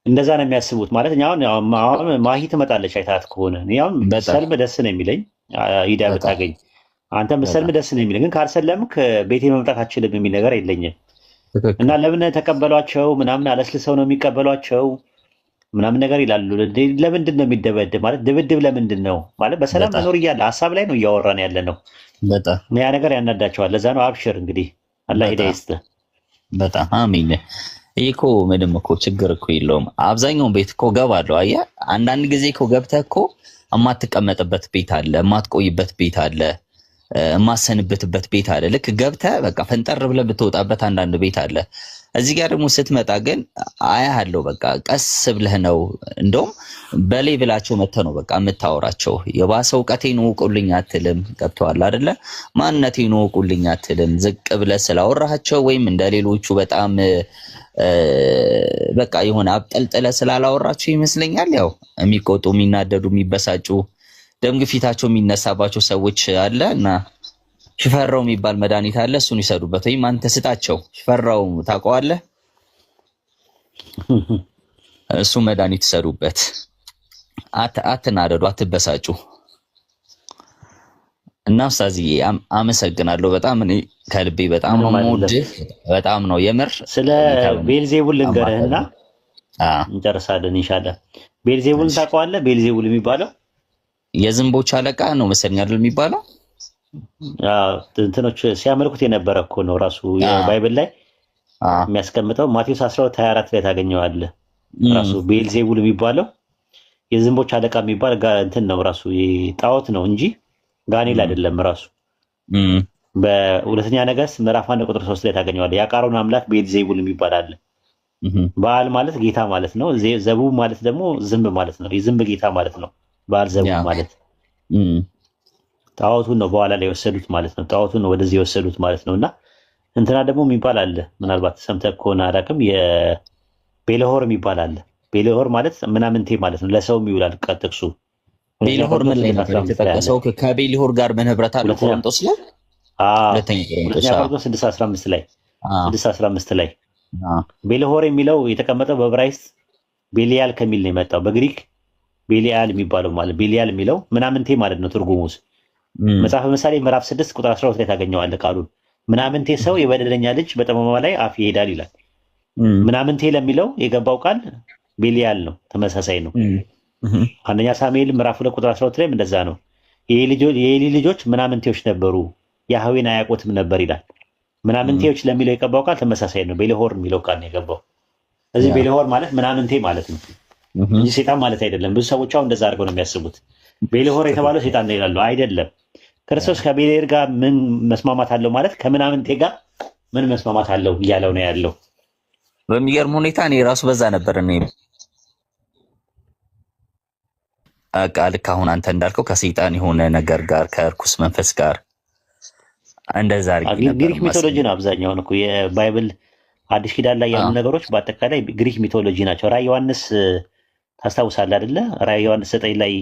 እንደዛ ነው የሚያስቡት ማለት እኛ አሁን ማሂ ትመጣለች አይታት ከሆነ ያው ሰልም ደስ ነው የሚለኝ ሂዳ ብታገኝ አንተም ሰልም ደስ ነው የሚለኝ ግን ካልሰለምክ ቤቴ መምጣት አችልም የሚል ነገር የለኝም። እና ለምን ተቀበሏቸው ምናምን አለስልሰው ነው የሚቀበሏቸው ምናምን ነገር ይላሉ። ለምንድን ነው የሚደበድብ ማለት ድብድብ ለምንድን ነው ማለት በሰላም መኖር እያለ ሀሳብ ላይ ነው እያወራን ያለ ነው። ያ ነገር ያናዳቸዋል። ለዛ ነው አብሽር እንግዲህ አላህ ሂዳ ይስጥ። በጣም አሚን። ይሄ እኮ ምንም እኮ ችግር እኮ የለውም። አብዛኛውን ቤት እኮ ገባለሁ። አየህ አንዳንድ ጊዜ እኮ ገብተህ እኮ የማትቀመጥበት ቤት አለ፣ የማትቆይበት ቤት አለ፣ የማሰንበትበት ቤት አለ። ልክ ገብተህ በቃ ፈንጠር ብለህ ብትወጣበት አንዳንድ ቤት አለ። እዚህ ጋር ደግሞ ስትመጣ ግን አያሃለሁ በቃ ቀስ ብለህ ነው እንደውም በሌቭላቸው መተህ ነው በቃ የምታወራቸው። የባሰ እውቀቴን እወቁልኝ አትልም። ገብቶሃል አይደለ? ማንነቴን እወቁልኝ አትልም። ዝቅ ብለህ ስላወራሃቸው ወይም እንደሌሎቹ በጣም በቃ የሆነ አብጠልጥለህ ስላላወራቸው ይመስለኛል ያው የሚቆጡ የሚናደዱ የሚበሳጩ ደም ግፊታቸው የሚነሳባቸው ሰዎች አለ እና ሽፈራው የሚባል መድኃኒት አለ። እሱን ይሰዱበት ወይም አንተ ስጣቸው። ሽፈራው ታውቀዋለህ? እሱ መድኃኒት ይሰዱበት። አትናደዱ፣ አትበሳጩ። እና ኡስታዝዬ አመሰግናለሁ በጣም እኔ ከልቤ በጣም ነው የምወድህ። በጣም ነው የምር። ስለ ቤልዜቡል ልንገርህና እንጨርሳለን ኢንሻአላህ። ቤልዜቡልን ታውቀዋለህ? ቤልዜቡል የሚባለው የዝንቦች አለቃ ነው መሰለኝ አይደል የሚባለው? እንትኖች ሲያመልኩት የነበረ እኮ ነው ራሱ የባይብል ላይ የሚያስቀምጠው ማቴዎስ 12:24 ላይ ታገኘዋለህ። ራሱ ቤልዜቡል የሚባለው የዝንቦች አለቃ የሚባል እንትን ነው ራሱ ጣዖት ነው እንጂ ጋኔል አይደለም። ራሱ በሁለተኛ ነገሥት ምዕራፍ 1:3 ላይ ታገኘዋለህ። የአቃሮን አምላክ ቤልዜቡል የሚባል አለ። በዓል ማለት ጌታ ማለት ነው። ዘቡብ ማለት ደግሞ ዝንብ ማለት ነው። የዝንብ ጌታ ማለት ነው በዓል ዘቡብ ማለት። ጣዖቱን ነው በኋላ ላይ የወሰዱት ማለት ነው። ጣዖቱን ነው ወደዚህ የወሰዱት ማለት ነው። እና እንትና ደግሞ የሚባል አለ፣ ምናልባት ሰምተህ ከሆነ አላውቅም። የቤልሆር የሚባል አለ። ቤልሆር ማለት ምናምንቴ ማለት ነው። ለሰውም ይውላል ጥቅሱ። ቤልሆር ምን ላይ ነው የተጠቀሰው? ከቤልሆር ጋር ምን ህብረት አለው? ቆሮንቶስ ላይ ሁለተኛ ቆሮንቶስ 6:15 ላይ 6:15 ላይ ቤልሆር የሚለው የተቀመጠው በዕብራይስጥ ቤሊያል ከሚል ነው የመጣው። በግሪክ ቤሊያል የሚባለው ማለት ቤሊያል የሚለው ምናምንቴ ማለት ነው ትርጉሙስ። መጽሐፈ ምሳሌ ምዕራፍ 6:12 ላይ ታገኘዋለህ ቃሉን። ምናምንቴ ሰው የበደለኛ ልጅ በጠማማ ላይ አፍ ይሄዳል ይላል። ምናምንቴ ለሚለው የገባው ቃል ቤሊያል ነው፣ ተመሳሳይ ነው። አንደኛ ሳሙኤል ምዕራፍ 2:12 ላይም እንደዛ ነው። የኤሊ ልጆች ምናምንቴዎች ነበሩ፣ ያህዌን አያውቁትም ነበር ይላል። ምናምንቴዎች ለሚለው የገባው ቃል ተመሳሳይ ነው። ቤልሆር የሚለው ቃል ነው የገባው። እዚህ ቤልሆር ማለት ምናምንቴ ማለት ነው እንጂ ሴጣን ማለት አይደለም። ብዙ ሰዎች አሁን እንደዛ አድርገው ነው የሚያስቡት። ቤልሆር የተባለው ሴጣን ነው ይላሉ። አይደለም። ክርስቶስ ከቤልሆር ጋር ምን መስማማት አለው ማለት ከምናምንቴ ጋር ምን መስማማት አለው እያለው ነው ያለው። በሚገርም ሁኔታ እኔ ራሱ በዛ ነበር እኔ ልክ አሁን አንተ እንዳልከው ከሰይጣን የሆነ ነገር ጋር ከእርኩስ መንፈስ ጋር እንደዛ አድርጌ ነበር። ግሪክ ሚቶሎጂ ነው አብዛኛውን እኮ የባይብል አዲስ ኪዳን ላይ ያሉ ነገሮች በአጠቃላይ ግሪክ ሚቶሎጂ ናቸው። ራዕይ ዮሐንስ ታስታውሳለህ አይደለ? ራዕይ ዮሐንስ 9 ላይ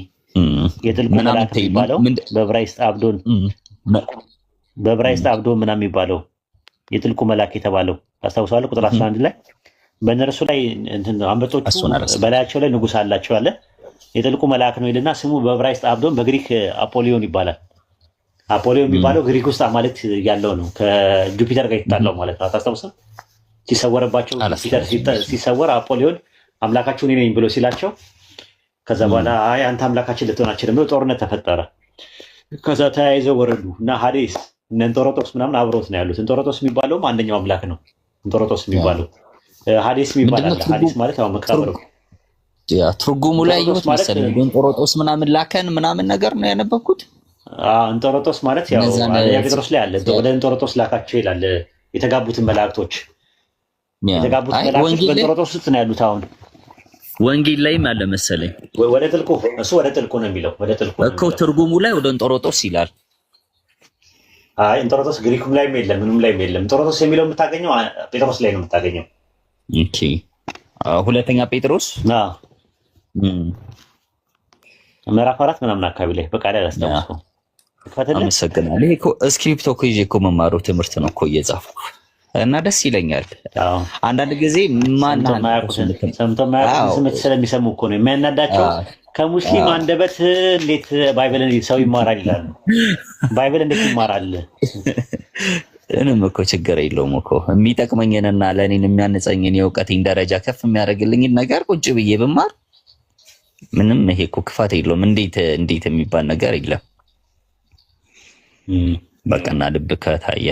የጥልቁ መልአክ የሚባለው በዕብራይስጥ አብዶን ምናምን የሚባለው የጥልቁ መልአክ የተባለው ታስታውሳለህ? ቁጥር 11 ላይ በእነርሱ ላይ አንበጦቹ በላያቸው ላይ ንጉሥ አላቸው አለ። የጥልቁ መልአክ ነው ይልና ስሙ በዕብራይስጥ አብዶን በግሪክ አፖሊዮን ይባላል። አፖሊዮን የሚባለው ግሪክ ውስጥ አማልክት ያለው ነው። ከጁፒተር ጋር የተጣላው ማለት ነው። አታስታውስም? ሲሰወርባቸው ጁፒተር ሲሰወር አፖሊዮን አምላካችሁ እኔ ነኝ ብሎ ሲላቸው ከዛ በኋላ አይ አንተ አምላካችን ልትሆን አትችልም ብሎ ጦርነት ተፈጠረ። ከዛ ተያይዘው ወረዱ እና ሀዴስ እነ እንጦሮጦስ ምናምን አብሮት ነው ያሉት። እንጦሮጦስ የሚባለውም አንደኛው አምላክ ነው። እንጦሮጦስ የሚባለው ሀዴስ የሚባል አለ። ሀዴስ ማለት ያው መቃብር ነው። ትርጉሙ ላይ ይወት መሰለኝ እንጦሮጦስ ምናምን ላከን ምናምን ነገር ነው ያነበብኩት። እንጦሮጦስ ማለት ያው ጴጥሮስ ላይ አለ። ወደ እንጦሮጦስ ላካቸው ይላል። የተጋቡትን መላእክቶች በእንጦሮጦስ ውስጥ ነው ያሉት። አሁን ወንጌል ላይም አለ መሰለኝ ወደ ጥልቁ እሱ ወደ ጥልቁ ነው የሚለው። ወደ ጥልቁ እኮ ትርጉሙ ላይ ወደ እንጦሮጦስ ይላል። አይ እንጦሮጦስ ግሪኩም ላይም የለም ምንም ላይም የለም። እንጦሮጦስ የሚለው የምታገኘው ጴጥሮስ ላይ ነው የምታገኘው። ኦኬ ሁለተኛ ጴጥሮስ ምዕራፍ 4 ምናምን አካባቢ ላይ በቃ ላይ አላስታውሰውም። አመሰግናለሁ። ይሄ እኮ ስክሪፕቶ እኮ ይዤ እኮ መማሩ ትምህርት ነው እኮ እየጻፍኩ እና ደስ ይለኛል። አንዳንድ ጊዜ ሰምቶ ማያውቁት ስለሚሰሙ እኮ ነው የሚያናዳቸው። ከሙስሊም አንደበት እንዴት ባይብልን ሰው ይማራል ይላሉ። ባይብል እንዴት ይማራል? እኔም እኮ ችግር የለውም እኮ የሚጠቅመኝንና ለእኔን የሚያነጸኝን የእውቀቴን ደረጃ ከፍ የሚያደርግልኝን ነገር ቁጭ ብዬ ብማር ምንም ይሄ እኮ ክፋት የለውም። እንዴት የሚባል ነገር የለም። በቀና ልብ ከታየ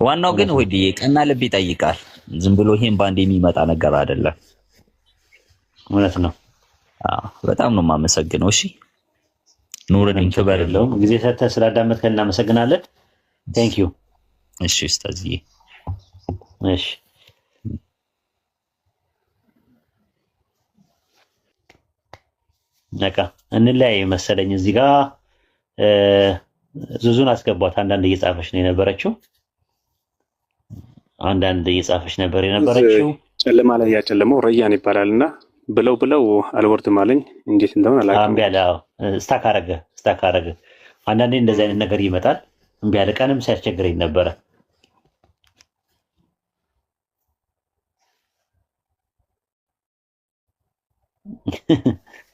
ዋናው ግን ወዲ ቀና ልብ ይጠይቃል። ዝም ብሎ ይሄን ባንድ የሚመጣ ነገር አይደለም። እውነት ነው። በጣም ነው የማመሰግነው። እሺ ኑርልኝ፣ ክበር የለውም። ጊዜ ሰጥተህ ስላዳመጥከን እናመሰግናለን። ቴንክ ዩ። እሺ ኡስታዝዬ። እሺ ነቃ እንለያይ መሰለኝ። እዚህ ጋር ዙዙን አስገቧት። አንዳንድ እየጻፈች ነው የነበረችው። ጨለማ ላይ ያጨለመው ረያን ይባላልና ብለው አልወርድም አለኝ። እንዴት እንደሆነ አላውቅም። እምቢ አለ። ስታክ አረገ። አንዳንዴ እንደዚህ አይነት ነገር ይመጣል። እምቢ አለ። ቀንም ሲያስቸግረኝ ነበረ።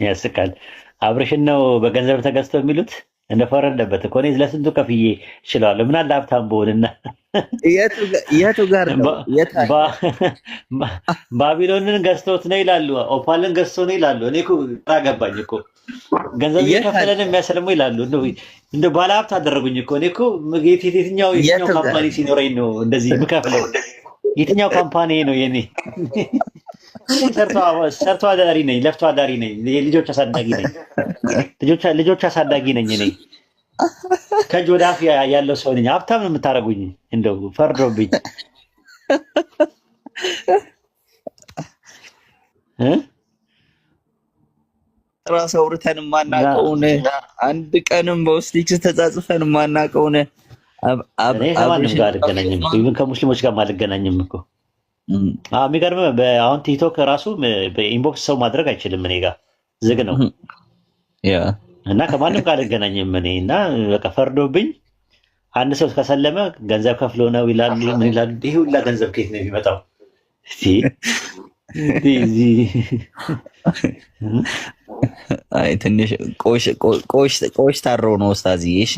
ያስቃል። አብርሽን ነው በገንዘብ ተገዝተው የሚሉት እንደፈረደበት እኮ እኔ ለስንቱ ከፍዬ እችላለሁ። ምን አለ ሀብታም ብሆንና የቱ ጋር ነው? ባቢሎንን ገዝተውት ነው ይላሉ። ኦፓልን ገዝቶ ነው ይላሉ። እኔ እኮ ግራ ገባኝ እኮ ገንዘብ እየከፈለን የሚያሰልሙ ይላሉ። እንደ ባለ ሀብት አደረጉኝ እኮ እኔ እኮ የትኛው ካምፓኒ ሲኖረኝ ነው እንደዚህ የምከፍለው? የትኛው ካምፓኒ ነው የኔ? ሰርቶ አዳሪ ነኝ፣ ለፍቶ አዳሪ ነኝ፣ ልጆች አሳዳጊ ነኝ። እኔ ከእጅ ወደ አፍ ያለው ሰው ነኝ። ሀብታም ነው የምታደርጉኝ። እንደው ፈርዶብኝ ራስ አውርተን ማናቀውን አንድ ቀንም በውስጥ ተጻጽፈን ማናቀውን ከማንም ጋር አልገናኝም። ከሙስሊሞች ጋር አልገናኝም እኮ የሚገርምህ አሁን ቲክቶክ ራሱ በኢንቦክስ ሰው ማድረግ አይችልም። እኔ ጋር ዝግ ነው እና ከማንም ጋር አልገናኝም እኔ እና በቃ ፈርዶብኝ። አንድ ሰው ከሰለመ ገንዘብ ከፍሎ ነው ይላሉ። ምን ይላሉ? ይሄ ሁላ ገንዘብ ከየት ነው የሚመጣው? አይ ትንሽ ቆሽ ታረው ነው ኡስታዝዬ። እሺ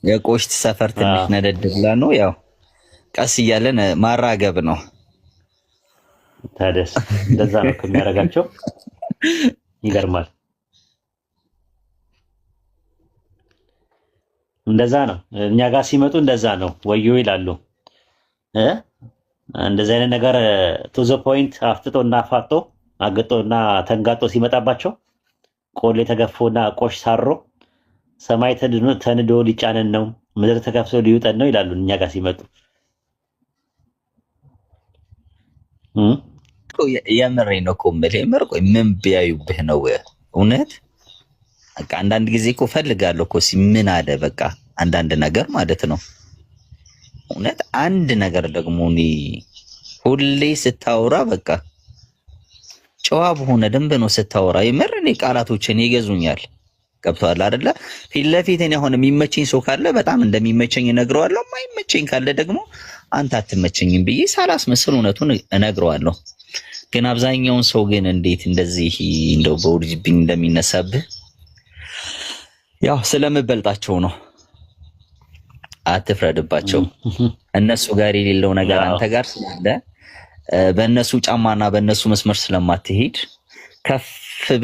የቆሽት ሰፈር ትንሽ ነደድ ብላ ነው ያው ቀስ እያለን ማራገብ ነው። ታደስ እንደዛ ነው ከሚያደርጋቸው። ይገርማል። እንደዛ ነው እኛ ጋር ሲመጡ እንደዛ ነው ወዮ ይላሉ። እንደዚህ አይነት ነገር ቱ ዘ ፖይንት አፍጥጦና አፋጦ አገጦና ተንጋጦ ሲመጣባቸው ቆሌ ተገፎና ቆሽ ሳሮ ሰማይ ተንዶ ሊጫነን ነው ምድር ተከፍቶ ሊውጠን ነው ይላሉ እኛ ጋር ሲመጡ። የምሬን ነው እኮ የምልህ። የምር ቆይ ምን ቢያዩብህ ነው እውነት? በቃ አንዳንድ ጊዜ እኮ ፈልጋለሁ እኮ ምን አለ በቃ አንዳንድ ነገር ማለት ነው እውነት። አንድ ነገር ደግሞ እኔ ሁሌ ስታወራ በቃ ጨዋ በሆነ ደንብ ነው ስታወራ። የምር እኔ ቃላቶችን ይገዙኛል። ገብቶሃል አይደለ? ፊት ለፊት እኔ አሁን የሚመቸኝ ሰው ካለ በጣም እንደሚመቸኝ እነግረዋለሁ። የማይመቸኝ ካለ ደግሞ አንተ አትመቸኝም ብዬ ሳላስመስል እውነቱን እነግረዋለሁ። ግን አብዛኛውን ሰው ግን እንዴት እንደዚህ እንደው በውርጅብኝ እንደሚነሳብህ ያው ስለምበልጣቸው ነው። አትፍረድባቸው። እነሱ ጋር የሌለው ነገር አንተ ጋር ስላለ በእነሱ ጫማና በእነሱ መስመር ስለማትሄድ ከፍ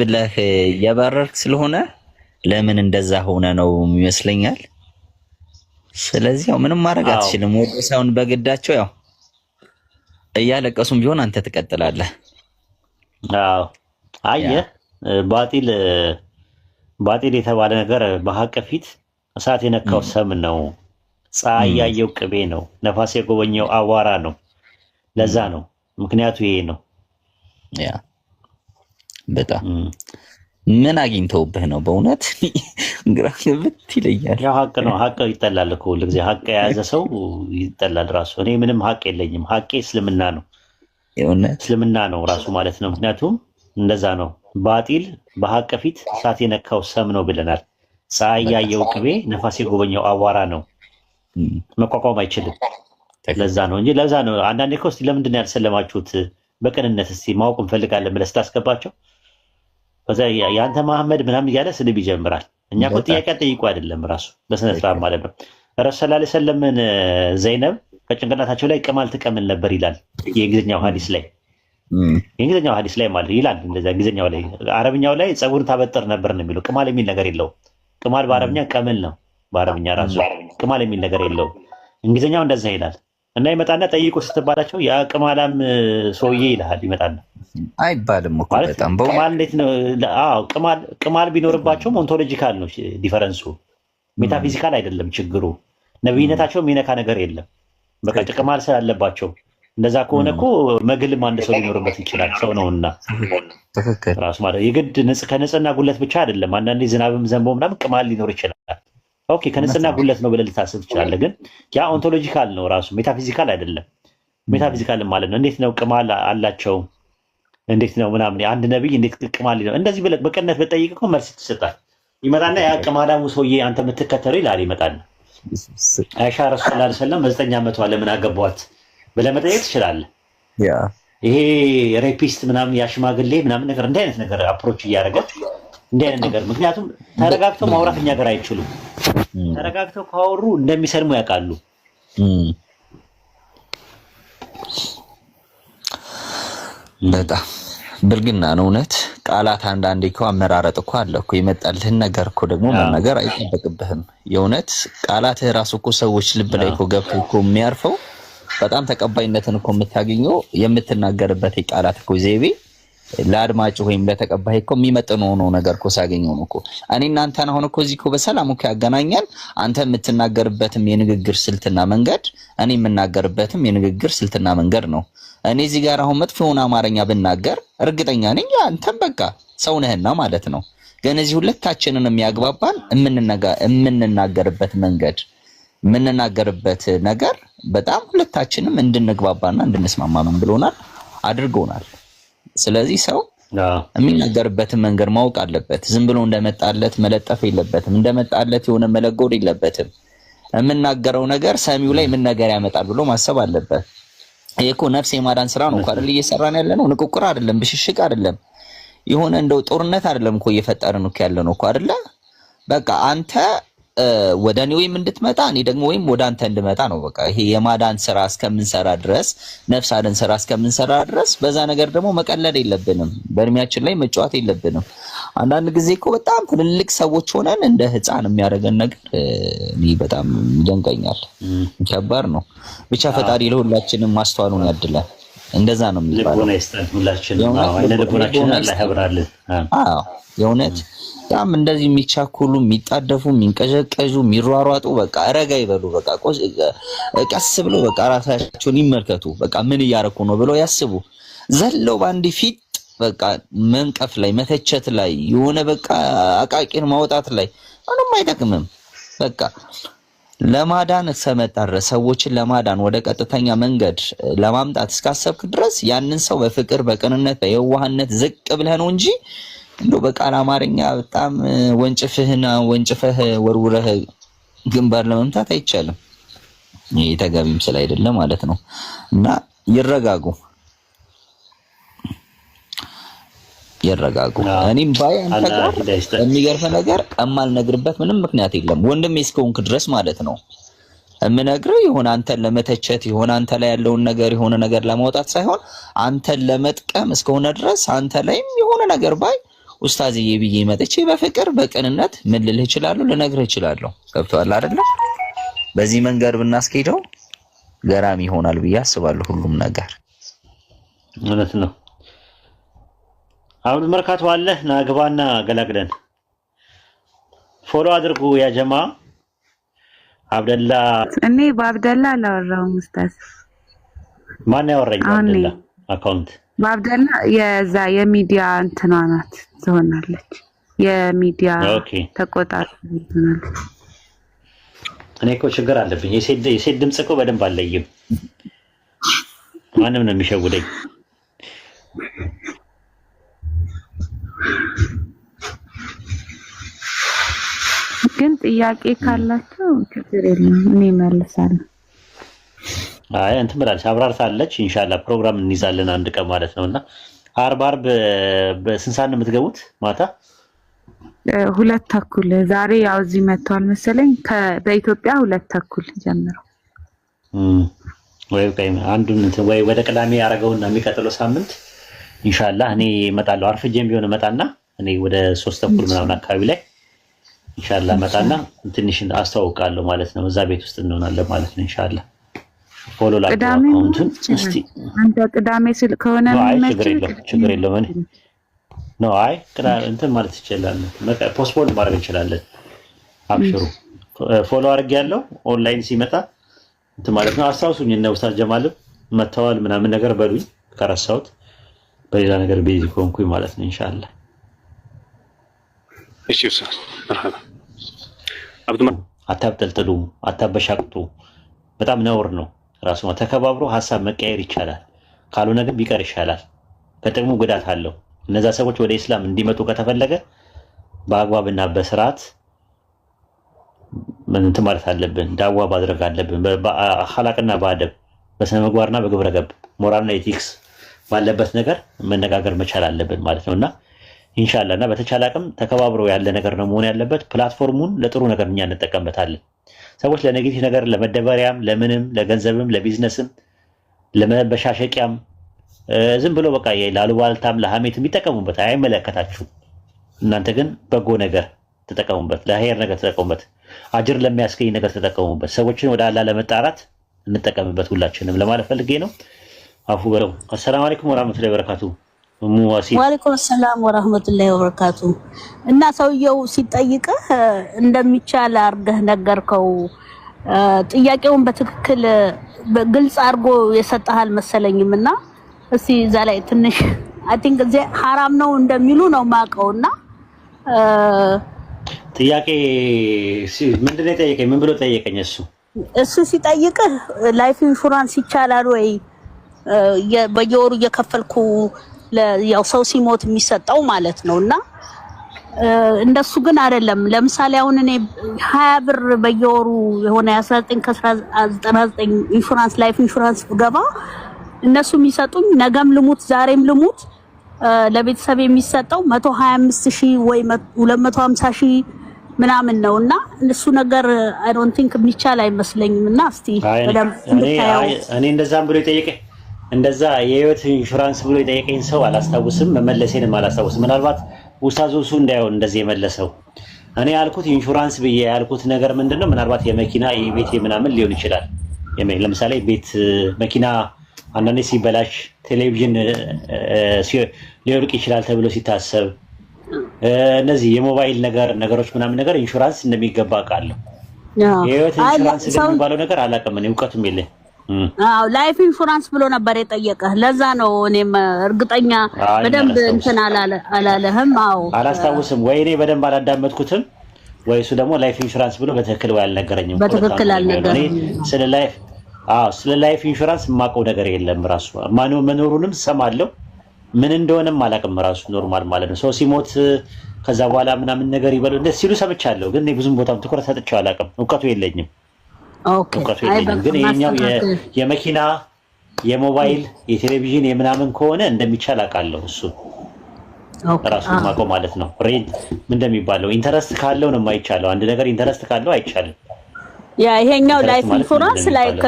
ብለህ የበረርክ ስለሆነ ለምን እንደዛ ሆነ ነው ይመስለኛል። ስለዚህ ያው ምንም ማድረግ አትችልም። ወደ ሰውን በግዳቸው ያው እያለቀሱም ቢሆን አንተ ትቀጥላለህ። አዎ አየህ፣ ባጢል የተባለ ነገር በሐቅ ፊት እሳት የነካው ሰም ነው። ፀሐይ ያየው ቅቤ ነው። ነፋስ የጎበኘው አዋራ ነው። ለዛ ነው ምክንያቱ ይሄ ነው። ያ በጣም ምን አግኝተውብህ ነው በእውነት ግራ ገብት ይለኛል። ያው ሐቅ ነው። ሐቅ ይጠላል እኮ ሁልጊዜ ሐቅ የያዘ ሰው ይጠላል ራሱ። እኔ ምንም ሐቅ የለኝም። ሐቄ እስልምና ነው። እስልምና ነው ራሱ ማለት ነው። ምክንያቱም እንደዛ ነው። ባጢል በሐቅ ፊት እሳት የነካው ሰም ነው ብለናል። ፀሐይ ያየው ቅቤ ነፋስ የጎበኘው አዋራ ነው። መቋቋም አይችልም። ለዛ ነው እንጂ ለዛ ነው አንዳንዴ እኮ እስቲ ለምንድን ነው ያልሰለማችሁት በቅንነት እስቲ ማወቅ እንፈልጋለን ብለህ ስታስገባቸው በዛ ያንተ መሐመድ ምናምን እያለ ስድብ ይጀምራል። እኛ እኮ ጥያቄ ጠይቁ አይደለም ራሱ በስነ ስርዓት ማለት ነው። ረሱል ሰለላሁ ዐለይሂ ወሰለም ዘይነብ ከጭንቅላታቸው ላይ ቅማል ትቀምል ነበር ይላል የእንግሊዝኛው ሐዲስ ላይ። የእንግሊዝኛው ሐዲስ ላይ ማለት ይላል እንደዛ። እንግሊዝኛው ላይ አረብኛው ላይ ፀጉርን ታበጥር ነበር ነው የሚለው። ቅማል የሚል ነገር የለውም። ቅማል በአረብኛ ቀምል ነው። በአረብኛ ራሱ ቅማል የሚል ነገር የለውም። እንግሊዝኛው እንደዛ ይላል። እና ይመጣና ጠይቁ ስትባላቸው ያ ቅማላም ሰውዬ ይልሃል። ይመጣና አይባልም እኮ በጣም ቅማል እንዴት ነው? አዎ ቅማል ቢኖርባቸውም ኦንቶሎጂካል ነው ዲፈረንሱ፣ ሜታፊዚካል አይደለም ችግሩ። ነብይነታቸው የሚነካ ነገር የለም። በቃ ቅማል ስላለባቸው እንደዛ ከሆነ እኮ መግልም አንድ ሰው ሊኖርበት ይችላል። ሰው ነውና ራሱ ማለት የግድ ከንጽህና ጉለት ብቻ አይደለም። አንዳንዴ ዝናብም ዘንቦ ምናምን ቅማል ሊኖር ይችላል። ኦኬ ከንጽህና ጉለት ነው ብለህ ልታስብ ትችላለህ። ግን ያ ኦንቶሎጂካል ነው ራሱ ሜታፊዚካል አይደለም። ሜታፊዚካል ማለት ነው እንዴት ነው ቅማል አላቸው እንዴት ነው ምናምን አንድ ነብይ እንዴት ቅማል ነው እንደዚህ ብለህ በቅነት በጠይቅ እኮ መልስ ትሰጣል። ይመጣና ያ ቅማላሙ ሰውዬ አንተ የምትከተለው ይላል። ይመጣና አይሻ ረሱል ሰለላሁ ዐለይሂ ወሰለም በ9 ዓመቷ ለምን አገቧት ብለህ መጠየቅ ትችላለህ። ይሄ ሬፒስት ምናምን ያሽማግሌ ምናምን ነገር እንዲህ አይነት ነገር አፕሮች እያደረገ እንዲህ አይነት ነገር ምክንያቱም ተረጋግተው ማውራት እኛ ጋር አይችሉም። ተረጋግተው ካወሩ እንደሚሰልሙ ያውቃሉ። በጣም ብልግና ነው እውነት። ቃላት አንዳንዴ እኮ አመራረጥ እኮ አለ እኮ የመጣልህን ነገር እኮ ደግሞ መናገር አይጠበቅብህም። የእውነት ቃላትህ ራሱ እኮ ሰዎች ልብ ላይ እኮ ገብቶ እኮ የሚያርፈው በጣም ተቀባይነትን እኮ የምታገኘው የምትናገርበት የቃላት እኮ ዘይቤ ለአድማጭ ወይም ለተቀባይ እኮ የሚመጥነው ነው ነገር እኮ ሳገኘው ነው እኮ እኔ እናንተን አሁን እኮ እዚህ እኮ በሰላም እኮ ያገናኛል። አንተ የምትናገርበትም የንግግር ስልትና መንገድ እኔ የምናገርበትም የንግግር ስልትና መንገድ ነው። እኔ እዚህ ጋር አሁን መጥፎ የሆነ አማርኛ ብናገር እርግጠኛ ነኝ አንተም በቃ ሰው ነህና ማለት ነው። ግን እዚህ ሁለታችንን የሚያግባባን የምንናገርበት መንገድ የምንናገርበት ነገር በጣም ሁለታችንም እንድንግባባና እንድንስማማ ምን ብሎናል አድርጎናል። ስለዚህ ሰው የሚናገርበትን መንገድ ማወቅ አለበት። ዝም ብሎ እንደመጣለት መለጠፍ የለበትም። እንደመጣለት የሆነ መለጎድ የለበትም። የምናገረው ነገር ሰሚው ላይ ምን ነገር ያመጣል ብሎ ማሰብ አለበት። ይሄ እኮ ነፍስ የማዳን ስራ ነው አይደል? እየሰራን ያለ ነው። ንቁቁር አይደለም፣ ብሽሽቅ አይደለም፣ የሆነ እንደው ጦርነት አይደለም እኮ እየፈጠርን እኮ ያለ ነው እኮ አይደለ? በቃ አንተ ወደ እኔ ወይም እንድትመጣ እኔ ደግሞ ወይም ወደ አንተ እንድመጣ ነው። በቃ ይሄ የማዳን ስራ እስከምንሰራ ድረስ ነፍስ አድን ስራ እስከምንሰራ ድረስ በዛ ነገር ደግሞ መቀለድ የለብንም። በእድሜያችን ላይ መጫወት የለብንም። አንዳንድ ጊዜ እኮ በጣም ትልልቅ ሰዎች ሆነን እንደ ህፃን የሚያደርገን ነገር እኔ በጣም ይደንቀኛል። ከባድ ነው። ብቻ ፈጣሪ ለሁላችንም ማስተዋሉን ያድላል። እንደዛ ነው የሚባለው። ልቦና ይስጠን ሁላችንም። አይነ ልቦናችንን አላህ ያብራልን። የእውነት ያም እንደዚህ የሚቻኩሉ የሚጣደፉ የሚንቀዠቀዡ የሚሯሯጡ በቃ ረጋ ይበሉ። በቃ ቀስ ብሎ በቃ ራሳቸውን ይመልከቱ። በቃ ምን እያረኩ ነው ብለው ያስቡ። ዘለው ባንዲ ፊት በቃ መንቀፍ ላይ መተቸት ላይ የሆነ በቃ አቃቂን ማውጣት ላይ ምንም አይጠቅምም። በቃ ለማዳን እስከመጣ ድረስ ሰዎችን ለማዳን ወደ ቀጥተኛ መንገድ ለማምጣት እስካሰብክ ድረስ ያንን ሰው በፍቅር በቅንነት በየዋህነት ዝቅ ብለህ ነው እንጂ እንደው በቃል አማርኛ በጣም ወንጭፈህ ወርውረህ ግንባር ለመምታት አይቻልም። ይሄ ተገቢም ስላይደለ ማለት ነው። እና ይረጋጉ። እኔም ባይ አንተ ጋር የሚገርም ነገር እማልነግርበት ምንም ምክንያት የለም ወንድሜ እስከሆንክ ድረስ ማለት ነው። እምነግርህ የሆነ አንተን ለመተቸት የሆነ አንተ ላይ ያለውን ነገር የሆነ ነገር ለማውጣት ሳይሆን አንተን ለመጥቀም እስከሆነ ድረስ አንተ ላይም የሆነ ነገር ባይ ኡስታዝዬ ብዬ መጥቼ በፍቅር በቅንነት ምን ልልህ እችላለሁ ልነግርህ እችላለሁ። ገብቶሃል አይደለ? በዚህ መንገድ ብናስኬደው ገራሚ ይሆናል ብዬ አስባለሁ ሁሉም ነገር። እውነት ነው። አሁን መርካቶ አለ ናግባና ገላግለን ፎሎ አድርጉ ያ ጀማ። አብደላ እኔ በአብደላ አላወራሁም ኡስታዝ። ማን ያወራኝ? አብደላ አካውንት በአብደላ የዛ የሚዲያ እንትኗ ናት ትሆናለች። የሚዲያ ተቆጣጣሪ ትሆናለች። እኔ እኮ ችግር አለብኝ። የሴት ድምጽ እኮ በደንብ አለይም። ማንም ነው የሚሸውደኝ። ግን ጥያቄ ካላችሁ ችግር የለም እኔ እመልሳለሁ። አይ እንትን ብላለች አብራርታለች። ኢንሻአላህ ፕሮግራም እንይዛለን አንድ ቀን ማለት ነውና አርብ በስንት ሰዓት ነው የምትገቡት? ማታ 2:30 ዛሬ ያው እዚህ መጥቷል መሰለኝ በኢትዮጵያ 2:30 ጀምሮ ወይ አንዱን እንትን ወይ ወደ ቅዳሜ ያደረገውና የሚቀጥለው ሳምንት ኢንሻአላህ እኔ እመጣለሁ። አርፍጄም ቢሆን እመጣና እኔ ወደ 3:30 ምናምን አካባቢ ላይ ኢንሻአላህ እመጣና ትንሽ አስተዋውቃለሁ ማለት ነው። እዛ ቤት ውስጥ እንሆናለን ማለት ነው ኢንሻአላህ። ፎሎ ላይክ አካውንቱን እስቲ አንተ ቅዳሜ ስል ከሆነ ችግር የለውም። እኔ ነው አይ ቅዳሜ እንትን ማለት ይችላል። ፖስትፖን ማድረግ እንችላለን። አብሽሩ ፎሎ አድርጌያለሁ። ኦንላይን ሲመጣ እንትን ማለት ነው። አስታውሱኝ እና ኡስታዝ ጀማልም መተዋል ምናምን ነገር በሉኝ ከረሳሁት በሌላ ነገር ቤዚ ኮንኩኝ ማለት ነው ኢንሻአላህ። እሺ ኡስታዝ መርሐባ። አብዱማ አታብጠልጥሉ፣ አታበሻቅጡ። በጣም ነውር ነው። ራሱ ተከባብሮ ሐሳብ መቀየር ይቻላል። ካልሆነ ግን ቢቀር ይሻላል። ከጥቅሙ ጉዳት አለው። እነዛ ሰዎች ወደ እስላም እንዲመጡ ከተፈለገ በአግባብና በስርዓት ምን ማለት አለብን? ዳዋ ማድረግ አለብን። በአኽላቅና በአደብ በስነ ምግባርና በግብረ ገብ ሞራልና ኤቲክስ ባለበት ነገር መነጋገር መቻል አለብን ማለት ነውና ኢንሻአላህ እና በተቻለ አቅም ተከባብሮ ያለ ነገር ነው መሆን ያለበት። ፕላትፎርሙን ለጥሩ ነገር እኛ እንጠቀምበታለን። ሰዎች ለኔጌቲቭ ነገር ለመደበሪያም፣ ለምንም፣ ለገንዘብም፣ ለቢዝነስም፣ ለመበሻሸቂያም ዝም ብሎ በቃ ለአሉባልታም ለሐሜትም ይጠቀሙበት። አይመለከታችሁም። እናንተ ግን በጎ ነገር ተጠቀሙበት፣ ለኸይር ነገር ተጠቀሙበት፣ አጅር ለሚያስገኝ ነገር ተጠቀሙበት። ሰዎችን ወደ አላህ ለመጣራት እንጠቀምበት ሁላችንም ለማለት ፈልጌ ነው። አፉ በለው። አሰላሙ አለይኩም ወራህመቱላሂ ወበረካቱ። ወአለይኩም ሰላም ወራህመቱላሂ ወበረካቱ። እና ሰውየው ሲጠይቅህ እንደሚቻል አርገህ ነገርከው። ጥያቄውን በትክክል በግልጽ አርጎ የሰጠሃል መሰለኝም እና እስቲ እዛ ላይ ትንሽ አይ ቲንክ እዚ حرام ነው እንደሚሉ ነው ማቀውና ጥያቄ ምንድነው የጠየቀኝ? ምን ብሎ ጠየቀኝ? እሱ ሲጠይቅህ ላይፍ ኢንሹራንስ ይቻላል ወይ በየወሩ እየከፈልኩ ያው ሰው ሲሞት የሚሰጠው ማለት ነውና እንደሱ ግን አይደለም። ለምሳሌ አሁን እኔ 20 ብር በየወሩ የሆነ 19 ከ19 ኢንሹራንስ ላይፍ ኢንሹራንስ ገባ እነሱ የሚሰጡኝ ነገም ልሙት ዛሬም ልሙት ለቤተሰብ የሚሰጠው 125,000 ወይ 250,000 ምናምን ነውና እሱ ነገር አይ ዶንት ቲንክ የሚቻል አይመስለኝምና እስቲ እኔ እንደዛም ብሎ ይጠይቀኝ እንደዛ የህይወት ኢንሹራንስ ብሎ የጠየቀኝ ሰው አላስታውስም። መመለሴንም አላስታውስም። ምናልባት ኡስታዙ እንዳይሆን እንደዚህ የመለሰው እኔ ያልኩት ኢንሹራንስ ብዬ ያልኩት ነገር ምንድነው ምናልባት የመኪና የቤት ምናምን ሊሆን ይችላል። ለምሳሌ ቤት መኪና አንዳንዴ ሲበላሽ ቴሌቪዥን ሊወድቅ ይችላል ተብሎ ሲታሰብ እነዚህ የሞባይል ነገሮች ምናምን ነገር ኢንሹራንስ እንደሚገባ ቃለሁ። የህይወት ኢንሹራንስ እንደሚባለው ነገር አላውቅም፣ እኔ እውቀቱም የለኝም። አዎ ላይፍ ኢንሹራንስ ብሎ ነበር የጠየቀህ። ለዛ ነው እኔም እርግጠኛ በደንብ እንትን አላለህም። አዎ አላስታውስም፣ ወይ እኔ በደንብ አላዳመጥኩትም፣ ወይ እሱ ደግሞ ላይፍ ኢንሹራንስ ብሎ በትክክል አልነገረኝም። በትክክል አልነገረኝም። ስለ ላይፍ ኢንሹራንስ የማውቀው ነገር የለም። ራሱ መኖሩንም ሰማለሁ፣ ምን እንደሆነም አላውቅም። ራሱ ኖርማል ማለት ነው። ሰው ሲሞት ከዛ በኋላ ምናምን ነገር ይበሉ እንደ ሲሉ ሰምቻለሁ፣ ግን ብዙም ቦታም ትኩረት ሰጥቼው አላውቅም። እውቀቱ የለኝም። ግን ይሄኛው የመኪና የሞባይል የቴሌቪዥን የምናምን ከሆነ እንደሚቻል አውቃለሁ። እሱ ራሱ ማቆም ማለት ነው። ሬድ ምን እንደሚባለው ኢንተረስት ካለው ነው የማይቻለው። አንድ ነገር ኢንተረስት ካለው አይቻልም። ይሄኛው ላይፍ ኢንሹራንስ ላይክ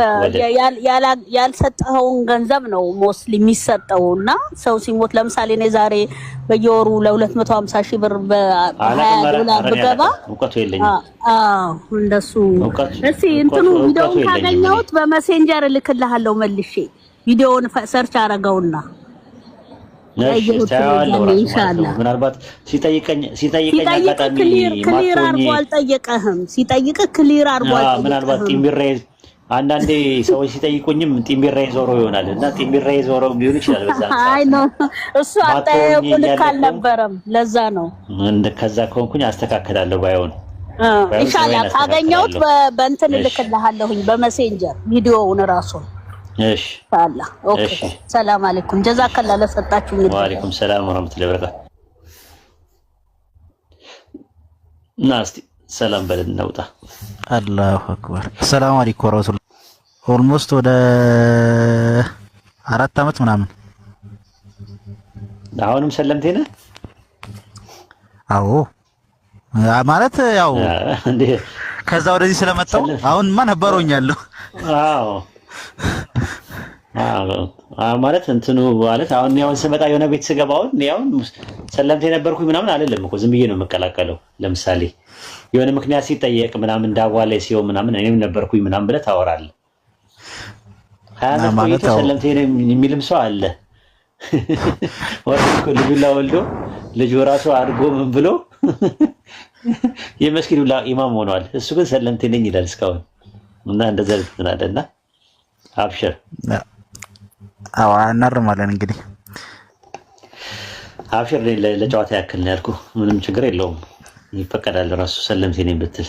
ያልሰጠኸውን ገንዘብ ነው ሞስሊ የሚሰጠው እና ሰው ሲሞት ለምሳሌ እኔ ዛሬ በየወሩ ለ250,000 ብር $20 ብገባ እውቀቱ የለኝም። እንደሱ እስቲ እንትኑ ቪዲዮውን ካገኘሁት በመሴንጀር እልክልሃለሁ መልሼ ቪዲዮውን ሰርች አረገውና ምናልባት ሲጠይቀኝ አጋጣሚ ክሊር አድርጎ አልጠየቀህም። ሲጠይቅህ ክሊር አድርጎ አልጠየቀህም። ምናልባት ጢምቢራይ አንዳንዴ ሰዎች ሲጠይቁኝም ጢምቢራይ ዞሮ ይሆናል እና ጢምቢራይ ዞሮ ሊሆን ይችላል። በዛ አይ ነው እሱ አጠያየቁ ልክ አልነበረም። ለዛ ነው ከዛ ከሆንኩኝ አስተካክላለሁ። ባይሆን ኢንሻአላህ ካገኘሁት በእንትን እልክልሃለሁኝ በመሴንጀር ቪዲዮውን ራሱን። እሺ አላ ኦኬ። ሰላም አለይኩም ጀዛከላ ለሰጣችሁ። ወአለይኩም ሰላም ወራህመቱላሂ ወበረካቱ። ናስቲ ሰላም በለን እናውጣ። አላሁ አክበር። ሰላም አለይኩም ወራህመቱላሂ ኦልሞስት ወደ 4 አመት ምናምን። አሁንም ሰለምቴ ነህ? አዎ ማለት ያው ከዛ ወደዚህ ስለመጣሁ አሁንማ ነበረውኛለሁ። ማለት እንትኑ ማለት አሁን ያው ስመጣ የሆነ ቤት ስገባ አሁን ያው ሰለምቴ ነበርኩኝ ምናምን አይደለም እኮ ዝም ብዬ ነው የምቀላቀለው። ለምሳሌ የሆነ ምክንያት ሲጠየቅ ምናምን ዳዋለ ሲሆን ምናምን እኔም ነበርኩኝ ምናምን ብለህ ታወራለህ። ማለት ሰለምቴ የሚልም ሰው አለ። ወርቁ ልጁ ልጁ ራሱ አድርጎ ምን ብሎ የመስጊዱ ኢማም ሆኗል። እሱ ግን ሰለምቴ ነኝ ይላል እስካሁን እና እንደዛ ልትናደና አብሽር። አዎ እናርማለን እንግዲህ አብሽር። ለጨዋታ ያክል ነው ያልኩህ፣ ምንም ችግር የለውም ይፈቀዳል። ራሱ ሰለምቴ ነኝ ብትል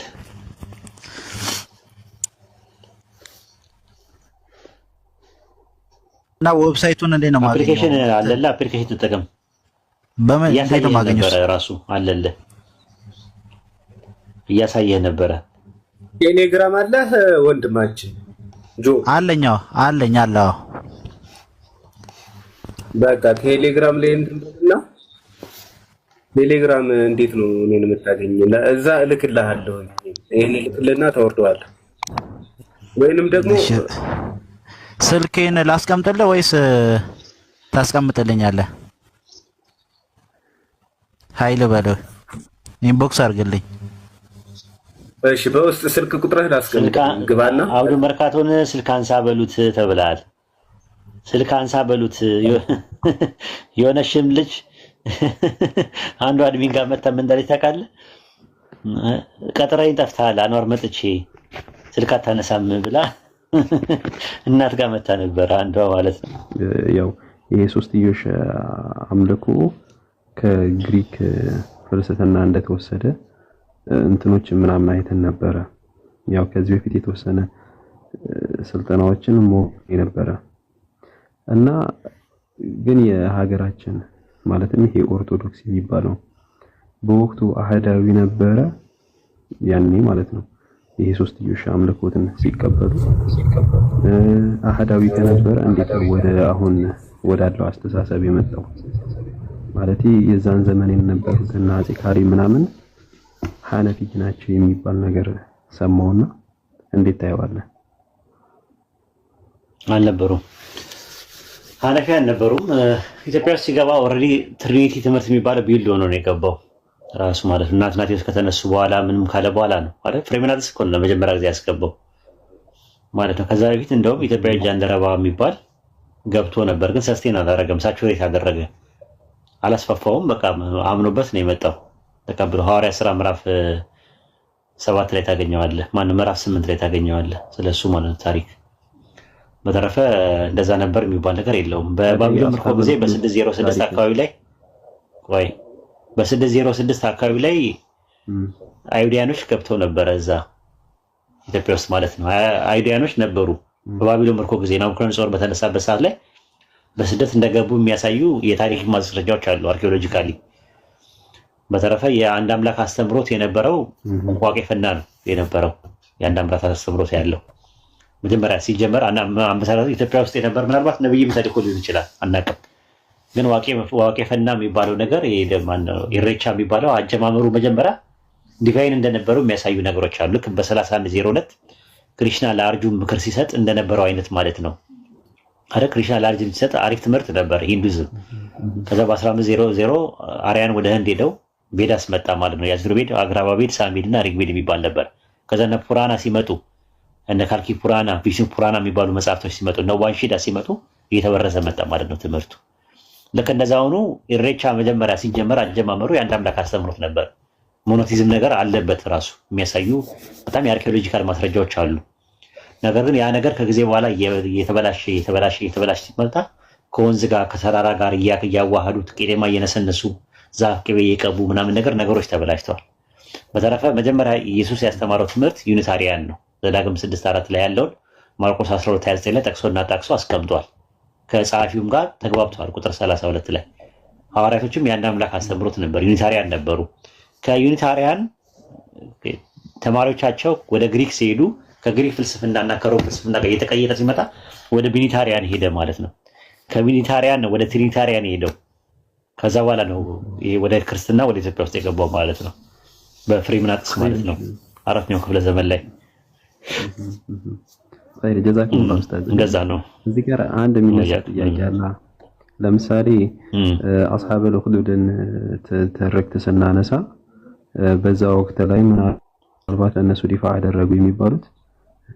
እና ዌብሳይቱን እንዴት ነው ማግኘት? አፕሊኬሽን አለለ፣ አፕሊኬሽን ተጠቀም። በምን እንዴት ነው ማግኘት? ራሱ አለለ እያሳየህ ነበረ። ቴሌግራም አለህ ወንድማችን? ጆ አለኝ አለው። በቃ ቴሌግራም ላይ እንትና ቴሌግራም እንዴት ነው እኔን የምታገኘው? እዛ እልክልሃለሁ። ይሄን እልክልና ታወርደዋለህ። ወይንም ደግሞ ስልኬን ላስቀምጥልህ ወይስ ታስቀምጥልኛለህ? ኃይል በለው ኢንቦክስ አድርግልኝ። እሺ በውስጥ ስልክ ቁጥርህ ላስቀምጥ። ግባና አውዱ መርካቶን ስልክ አንሳ በሉት ተብለሃል። ስልክ አንሳ በሉት። የሆነሽም ልጅ አንዱ አድሚን ጋር መጣ። ምን እንዳለች ታውቃለህ? ቀጥረኝ ጠፍተሃል አንዋር መጥቼ ስልክ አታነሳም ብላ እናት ጋር መጣ ነበር አንዷ ማለት ነው። ያው ይሄ ሶስትዮሽ አምልኮ ከግሪክ ፍልስፍና እንደተወሰደ እንትኖች ምናምን አይተን ነበረ። ያው ከዚህ በፊት የተወሰነ ስልጠናዎችን ነበረ እና ግን የሀገራችን ማለትም ይሄ ኦርቶዶክስ የሚባለው በወቅቱ አህዳዊ ነበረ ያኔ ማለት ነው። ይሄ ሶስትዮሽ አምልኮትን ሲቀበሉ አህዳዊ ከነበረ እንዴት ወደ አሁን ወዳለው አስተሳሰብ የመጣው ማለት የዛን ዘመን የነበሩት እና አፄ ካሪ ምናምን ሐነፊ ናቸው የሚባል ነገር ሰማውና እንዴት ታየዋለህ? አልነበሩም፣ ሐነፊ አልነበሩም። ኢትዮጵያ ውስጥ ሲገባ ኦልሬዲ ትሪኒቲ ትምህርት የሚባለው ቢልድ ሆኖ ነው የገባው ራሱ ማለት ነው። አትናቴዎስ ከተነሱ በኋላ ምንም ካለ በኋላ ነው አይደል? ፍሬምናትስ እኮ ነው ለመጀመሪያ ጊዜ ያስገባው ማለት ነው። ከዛ በፊት እንደውም ኢትዮጵያ ጃንደረባ የሚባል ገብቶ ነበር፣ ግን ሰስቴን አላደረገም። ሳቹሬት አደረገ፣ አላስፋፋውም። በቃ አምኖበት ነው የመጣው ተቀብሎ። ሐዋርያ ሥራ ምዕራፍ 7 ላይ ታገኘዋለህ። ምዕራፍ 8 ላይ ታገኘዋለህ ስለሱ ማለት ታሪክ። በተረፈ እንደዛ ነበር የሚባል ነገር የለውም። በባቢሎን ምርኮ ጊዜ በ606 አካባቢ ላይ በ606 አካባቢ ላይ አይሁዳኖች ገብተው ነበረ እዛ ኢትዮጵያ ውስጥ ማለት ነው። አይሁዳኖች ነበሩ በባቢሎን ምርኮ ጊዜ ናቡከደነፆር በተነሳበት ሰዓት ላይ በስደት እንደገቡ የሚያሳዩ የታሪክ ማስረጃዎች አሉ አርኪኦሎጂካሊ። በተረፈ የአንድ አምላክ አስተምሮት የነበረው ዋቄ ፈና ነው የነበረው የአንድ አምላክ አስተምሮት ያለው መጀመሪያ ሲጀመር አመሰራረቱ ኢትዮጵያ ውስጥ የነበር ምናልባት ነብይም ተልኮ ሊሆን ይችላል አናውቅም። ግን ዋቄ ፈና የሚባለው ነገር ኢሬቻ የሚባለው አጀማመሩ መጀመሪያ ዲቫይን እንደነበረው የሚያሳዩ ነገሮች አሉ። ልክ በ3102 ክሪሽና ለአርጁን ምክር ሲሰጥ እንደነበረው አይነት ማለት ነው። ክሪሽና ለአርጁን ሲሰጥ አሪፍ ትምህርት ነበር ሂንዱይዝም። ከዛ በ1500 አርያን ወደ ህንድ ሄደው ቤድ አስመጣ ማለት ነው። የአዙርቤድ፣ አግራባቤድ፣ ሳሜድ እና ሪግቤድ የሚባል ነበር። ከዛ እነ ፑራና ሲመጡ እነ ካልኪ ፑራና፣ ቪሽኑ ፑራና የሚባሉ መጽሐፍቶች ሲመጡ እነ ዋንሺዳ ሲመጡ እየተበረዘ መጣ ማለት ነው ትምህርቱ። ልክ እንደዛ ሆኖ ኢሬቻ መጀመሪያ ሲጀመር አጀማመሩ የአንድ አምላክ አስተምሮት ነበር። ሞኖቲዝም ነገር አለበት ራሱ የሚያሳዩ በጣም የአርኪኦሎጂካል ማስረጃዎች አሉ። ነገር ግን ያ ነገር ከጊዜ በኋላ እየተበላሸ ሲመጣ ከወንዝ ጋር ከተራራ ጋር እያዋሃዱት ቄጤማ እየነሰነሱ ዛፍ ቅቤ እየቀቡ ምናምን ነገሮች ተበላሽተዋል። በተረፈ መጀመሪያ ኢየሱስ ያስተማረው ትምህርት ዩኒታሪያን ነው። ዘዳግም 6:4 ላይ ያለውን ማርቆስ 12:29 ላይ ጠቅሶና ጣቅሶ አስቀምጧል። ከጸሐፊውም ጋር ተግባብተዋል። ቁጥር 32 ላይ ሐዋርያቶችም የአንድ አምላክ አስተምሮት ነበር፣ ዩኒታሪያን ነበሩ። ከዩኒታሪያን ተማሪዎቻቸው ወደ ግሪክ ሲሄዱ ከግሪክ ፍልስፍናና ከሮም ፍልስፍና ጋር እየተቀየጠ ሲመጣ ወደ ቢኒታሪያን ሄደ ማለት ነው። ከቢኒታሪያን ወደ ትሪኒታሪያን ሄደው ከዛ በኋላ ነው ይሄ ወደ ክርስትና ወደ ኢትዮጵያ ውስጥ የገባው ማለት ነው። በፍሬምናጥስ ማለት ነው 4ኛው ክፍለ ዘመን ላይ እንደዛ ነው። እዚህ ጋር አንድ የሚነሳ ጥያቄ አለ። ለምሳሌ አስሐበል ኡኽዱድን ትርክት ስናነሳ በዛ ወቅት ላይ ምናልባት እነሱ ዲፋ አደረጉ የሚባሉት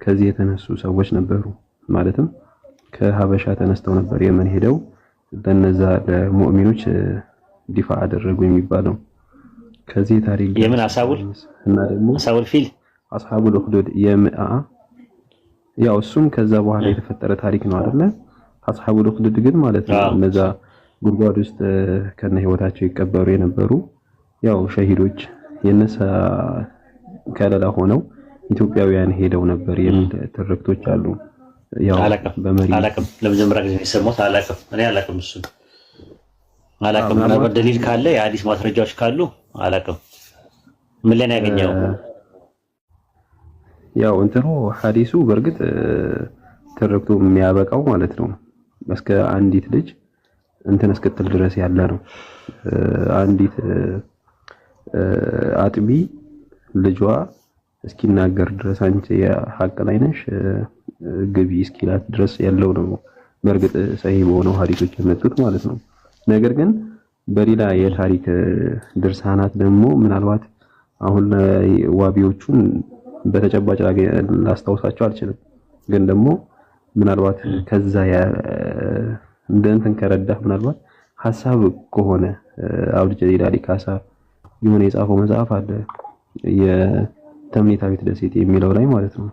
ከዚህ የተነሱ ሰዎች ነበሩ። ማለትም ከሀበሻ ተነስተው ነበር የመን ሄደው ለነዛ ለሙእሚኖች ዲፋ አደረጉ የሚባለው ከዚህ ታሪክ የምን አሳውል እና ደግሞ አሳውል ፊል አስሐበል ኡኽዱድ ያው እሱም ከዛ በኋላ የተፈጠረ ታሪክ ነው አይደለ? አስሐበል ኡኽዱድ ግን ማለት ነው እነዛ ጉድጓድ ውስጥ ከነ ህይወታቸው ይቀበሩ የነበሩ ያው ሸሂዶች የነሳ ከለላ ሆነው ኢትዮጵያውያን ሄደው ነበር የሚል ትርክቶች አሉ። ያው አላቅም ለመጀመሪያ ጊዜ የሰማሁት እኔ አላቅም። እሱ አላቅም። ምናልባት ደሊል ካለ የሐዲስ ማስረጃዎች ካሉ አላቅም። ምን ላይ ነው ያገኘው? ያው እንትኑ ሐዲሱ በእርግጥ ትርክቱ የሚያበቃው ማለት ነው እስከ አንዲት ልጅ እንትን እስክትል ድረስ ያለ ነው። አንዲት አጥቢ ልጇ እስኪናገር ድረስ አንቺ የሐቅ ላይ ነሽ ግቢ እስኪላት ድረስ ያለው ነው። በእርግጥ ሰሂህ በሆነው ሐዲሶች የመጡት ማለት ነው። ነገር ግን በሌላ የታሪክ ድርሳናት ደግሞ ምናልባት አሁን ዋቢዎቹን በተጨባጭ ላስታውሳቸው አልችልም። ግን ደግሞ ምናልባት ከዛ እንደ እንትን ከረዳህ ምናልባት ሐሳብ ከሆነ አብዱ ጀሊል አሊ ካሳ የሆነ የጻፈው መጽሐፍ አለ የተምኔታዊት ደሴት የሚለው ላይ ማለት ነው።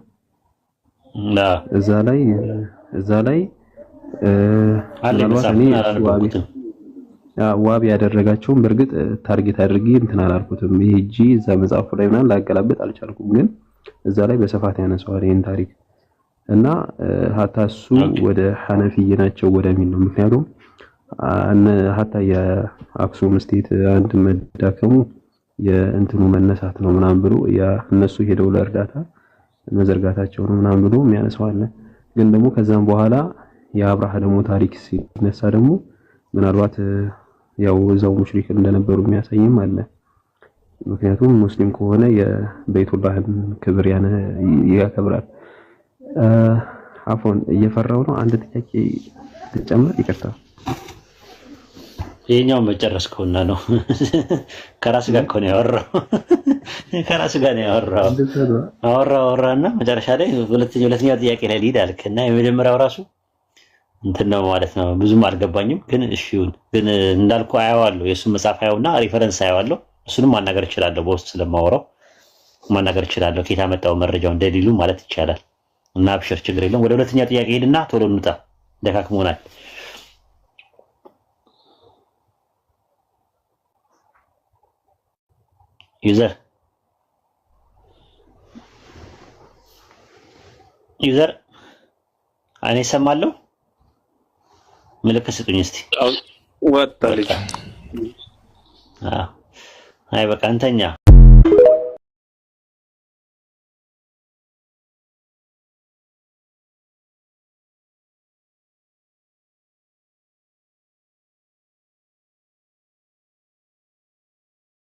እዛ ላይ ምናልባት እኔ ዋቢ ያደረጋቸውን በእርግጥ ታርጌት አድርጌ እንትን አላልኩትም። ይሄ እጂ እዛ መጽሐፉ ላይ ምናምን ላገላበጥ አልቻልኩም። ግን እዛ ላይ በስፋት ያነሳዋል ይሄን ታሪክ እና ሀታ እሱ ወደ ሐነፊይ ናቸው ወደሚል ነው። ምክንያቱም ሀታ የአክሱም ስቴት አንድ መዳከሙ የእንትኑ መነሳት ነው ምናምን ብሎ እነሱ ሄደው ለእርዳታ መዘርጋታቸው ነው ምናምን ብሎ የሚያነሳው አለ። ግን ደግሞ ከዛም በኋላ የአብርሃ ደግሞ ታሪክ ሲነሳ ደግሞ ምናልባት ያው እዛው ሙሽሪክ እንደነበሩ የሚያሳይም አለ። ምክንያቱም ሙስሊም ከሆነ የበይቱላህን ክብር ያከብራል። አፎን እየፈራው ነው። አንድ ጥያቄ ልጨምር፣ ይቅርታ። ይሄኛው መጨረስከውና ነው ከራስ ጋር እኮ ነው ያወራው። ከራስ ጋር ነው ያወራው። አወራና መጨረሻ ላይ ሁለተኛው ጥያቄ ላይ ሊድ አልክና የመጀመሪያው ራሱ እንትን ነው ማለት ነው። ብዙም አልገባኝም፣ ግን እሺ ይሁን። ግን እንዳልኩ አየዋለሁ፣ የእሱን መጽሐፍ አየውና ሪፈረንስ አየዋለሁ። እሱንም ማናገር እችላለሁ፣ በውስጥ ስለማወራው ማናገር እችላለሁ። ከየት አመጣው መረጃውን ደሊሉ ማለት ይቻላል። እና አብሽር፣ ችግር የለም። ወደ ሁለተኛ ጥያቄ ሄድና ቶሎ እንውጣ፣ ደካክሞናል። ዩዘር እኔ እሰማለሁ። ምልክት ስጡኝ እስቲ። ወጣ ልጅ አይ በቃ እንተኛ።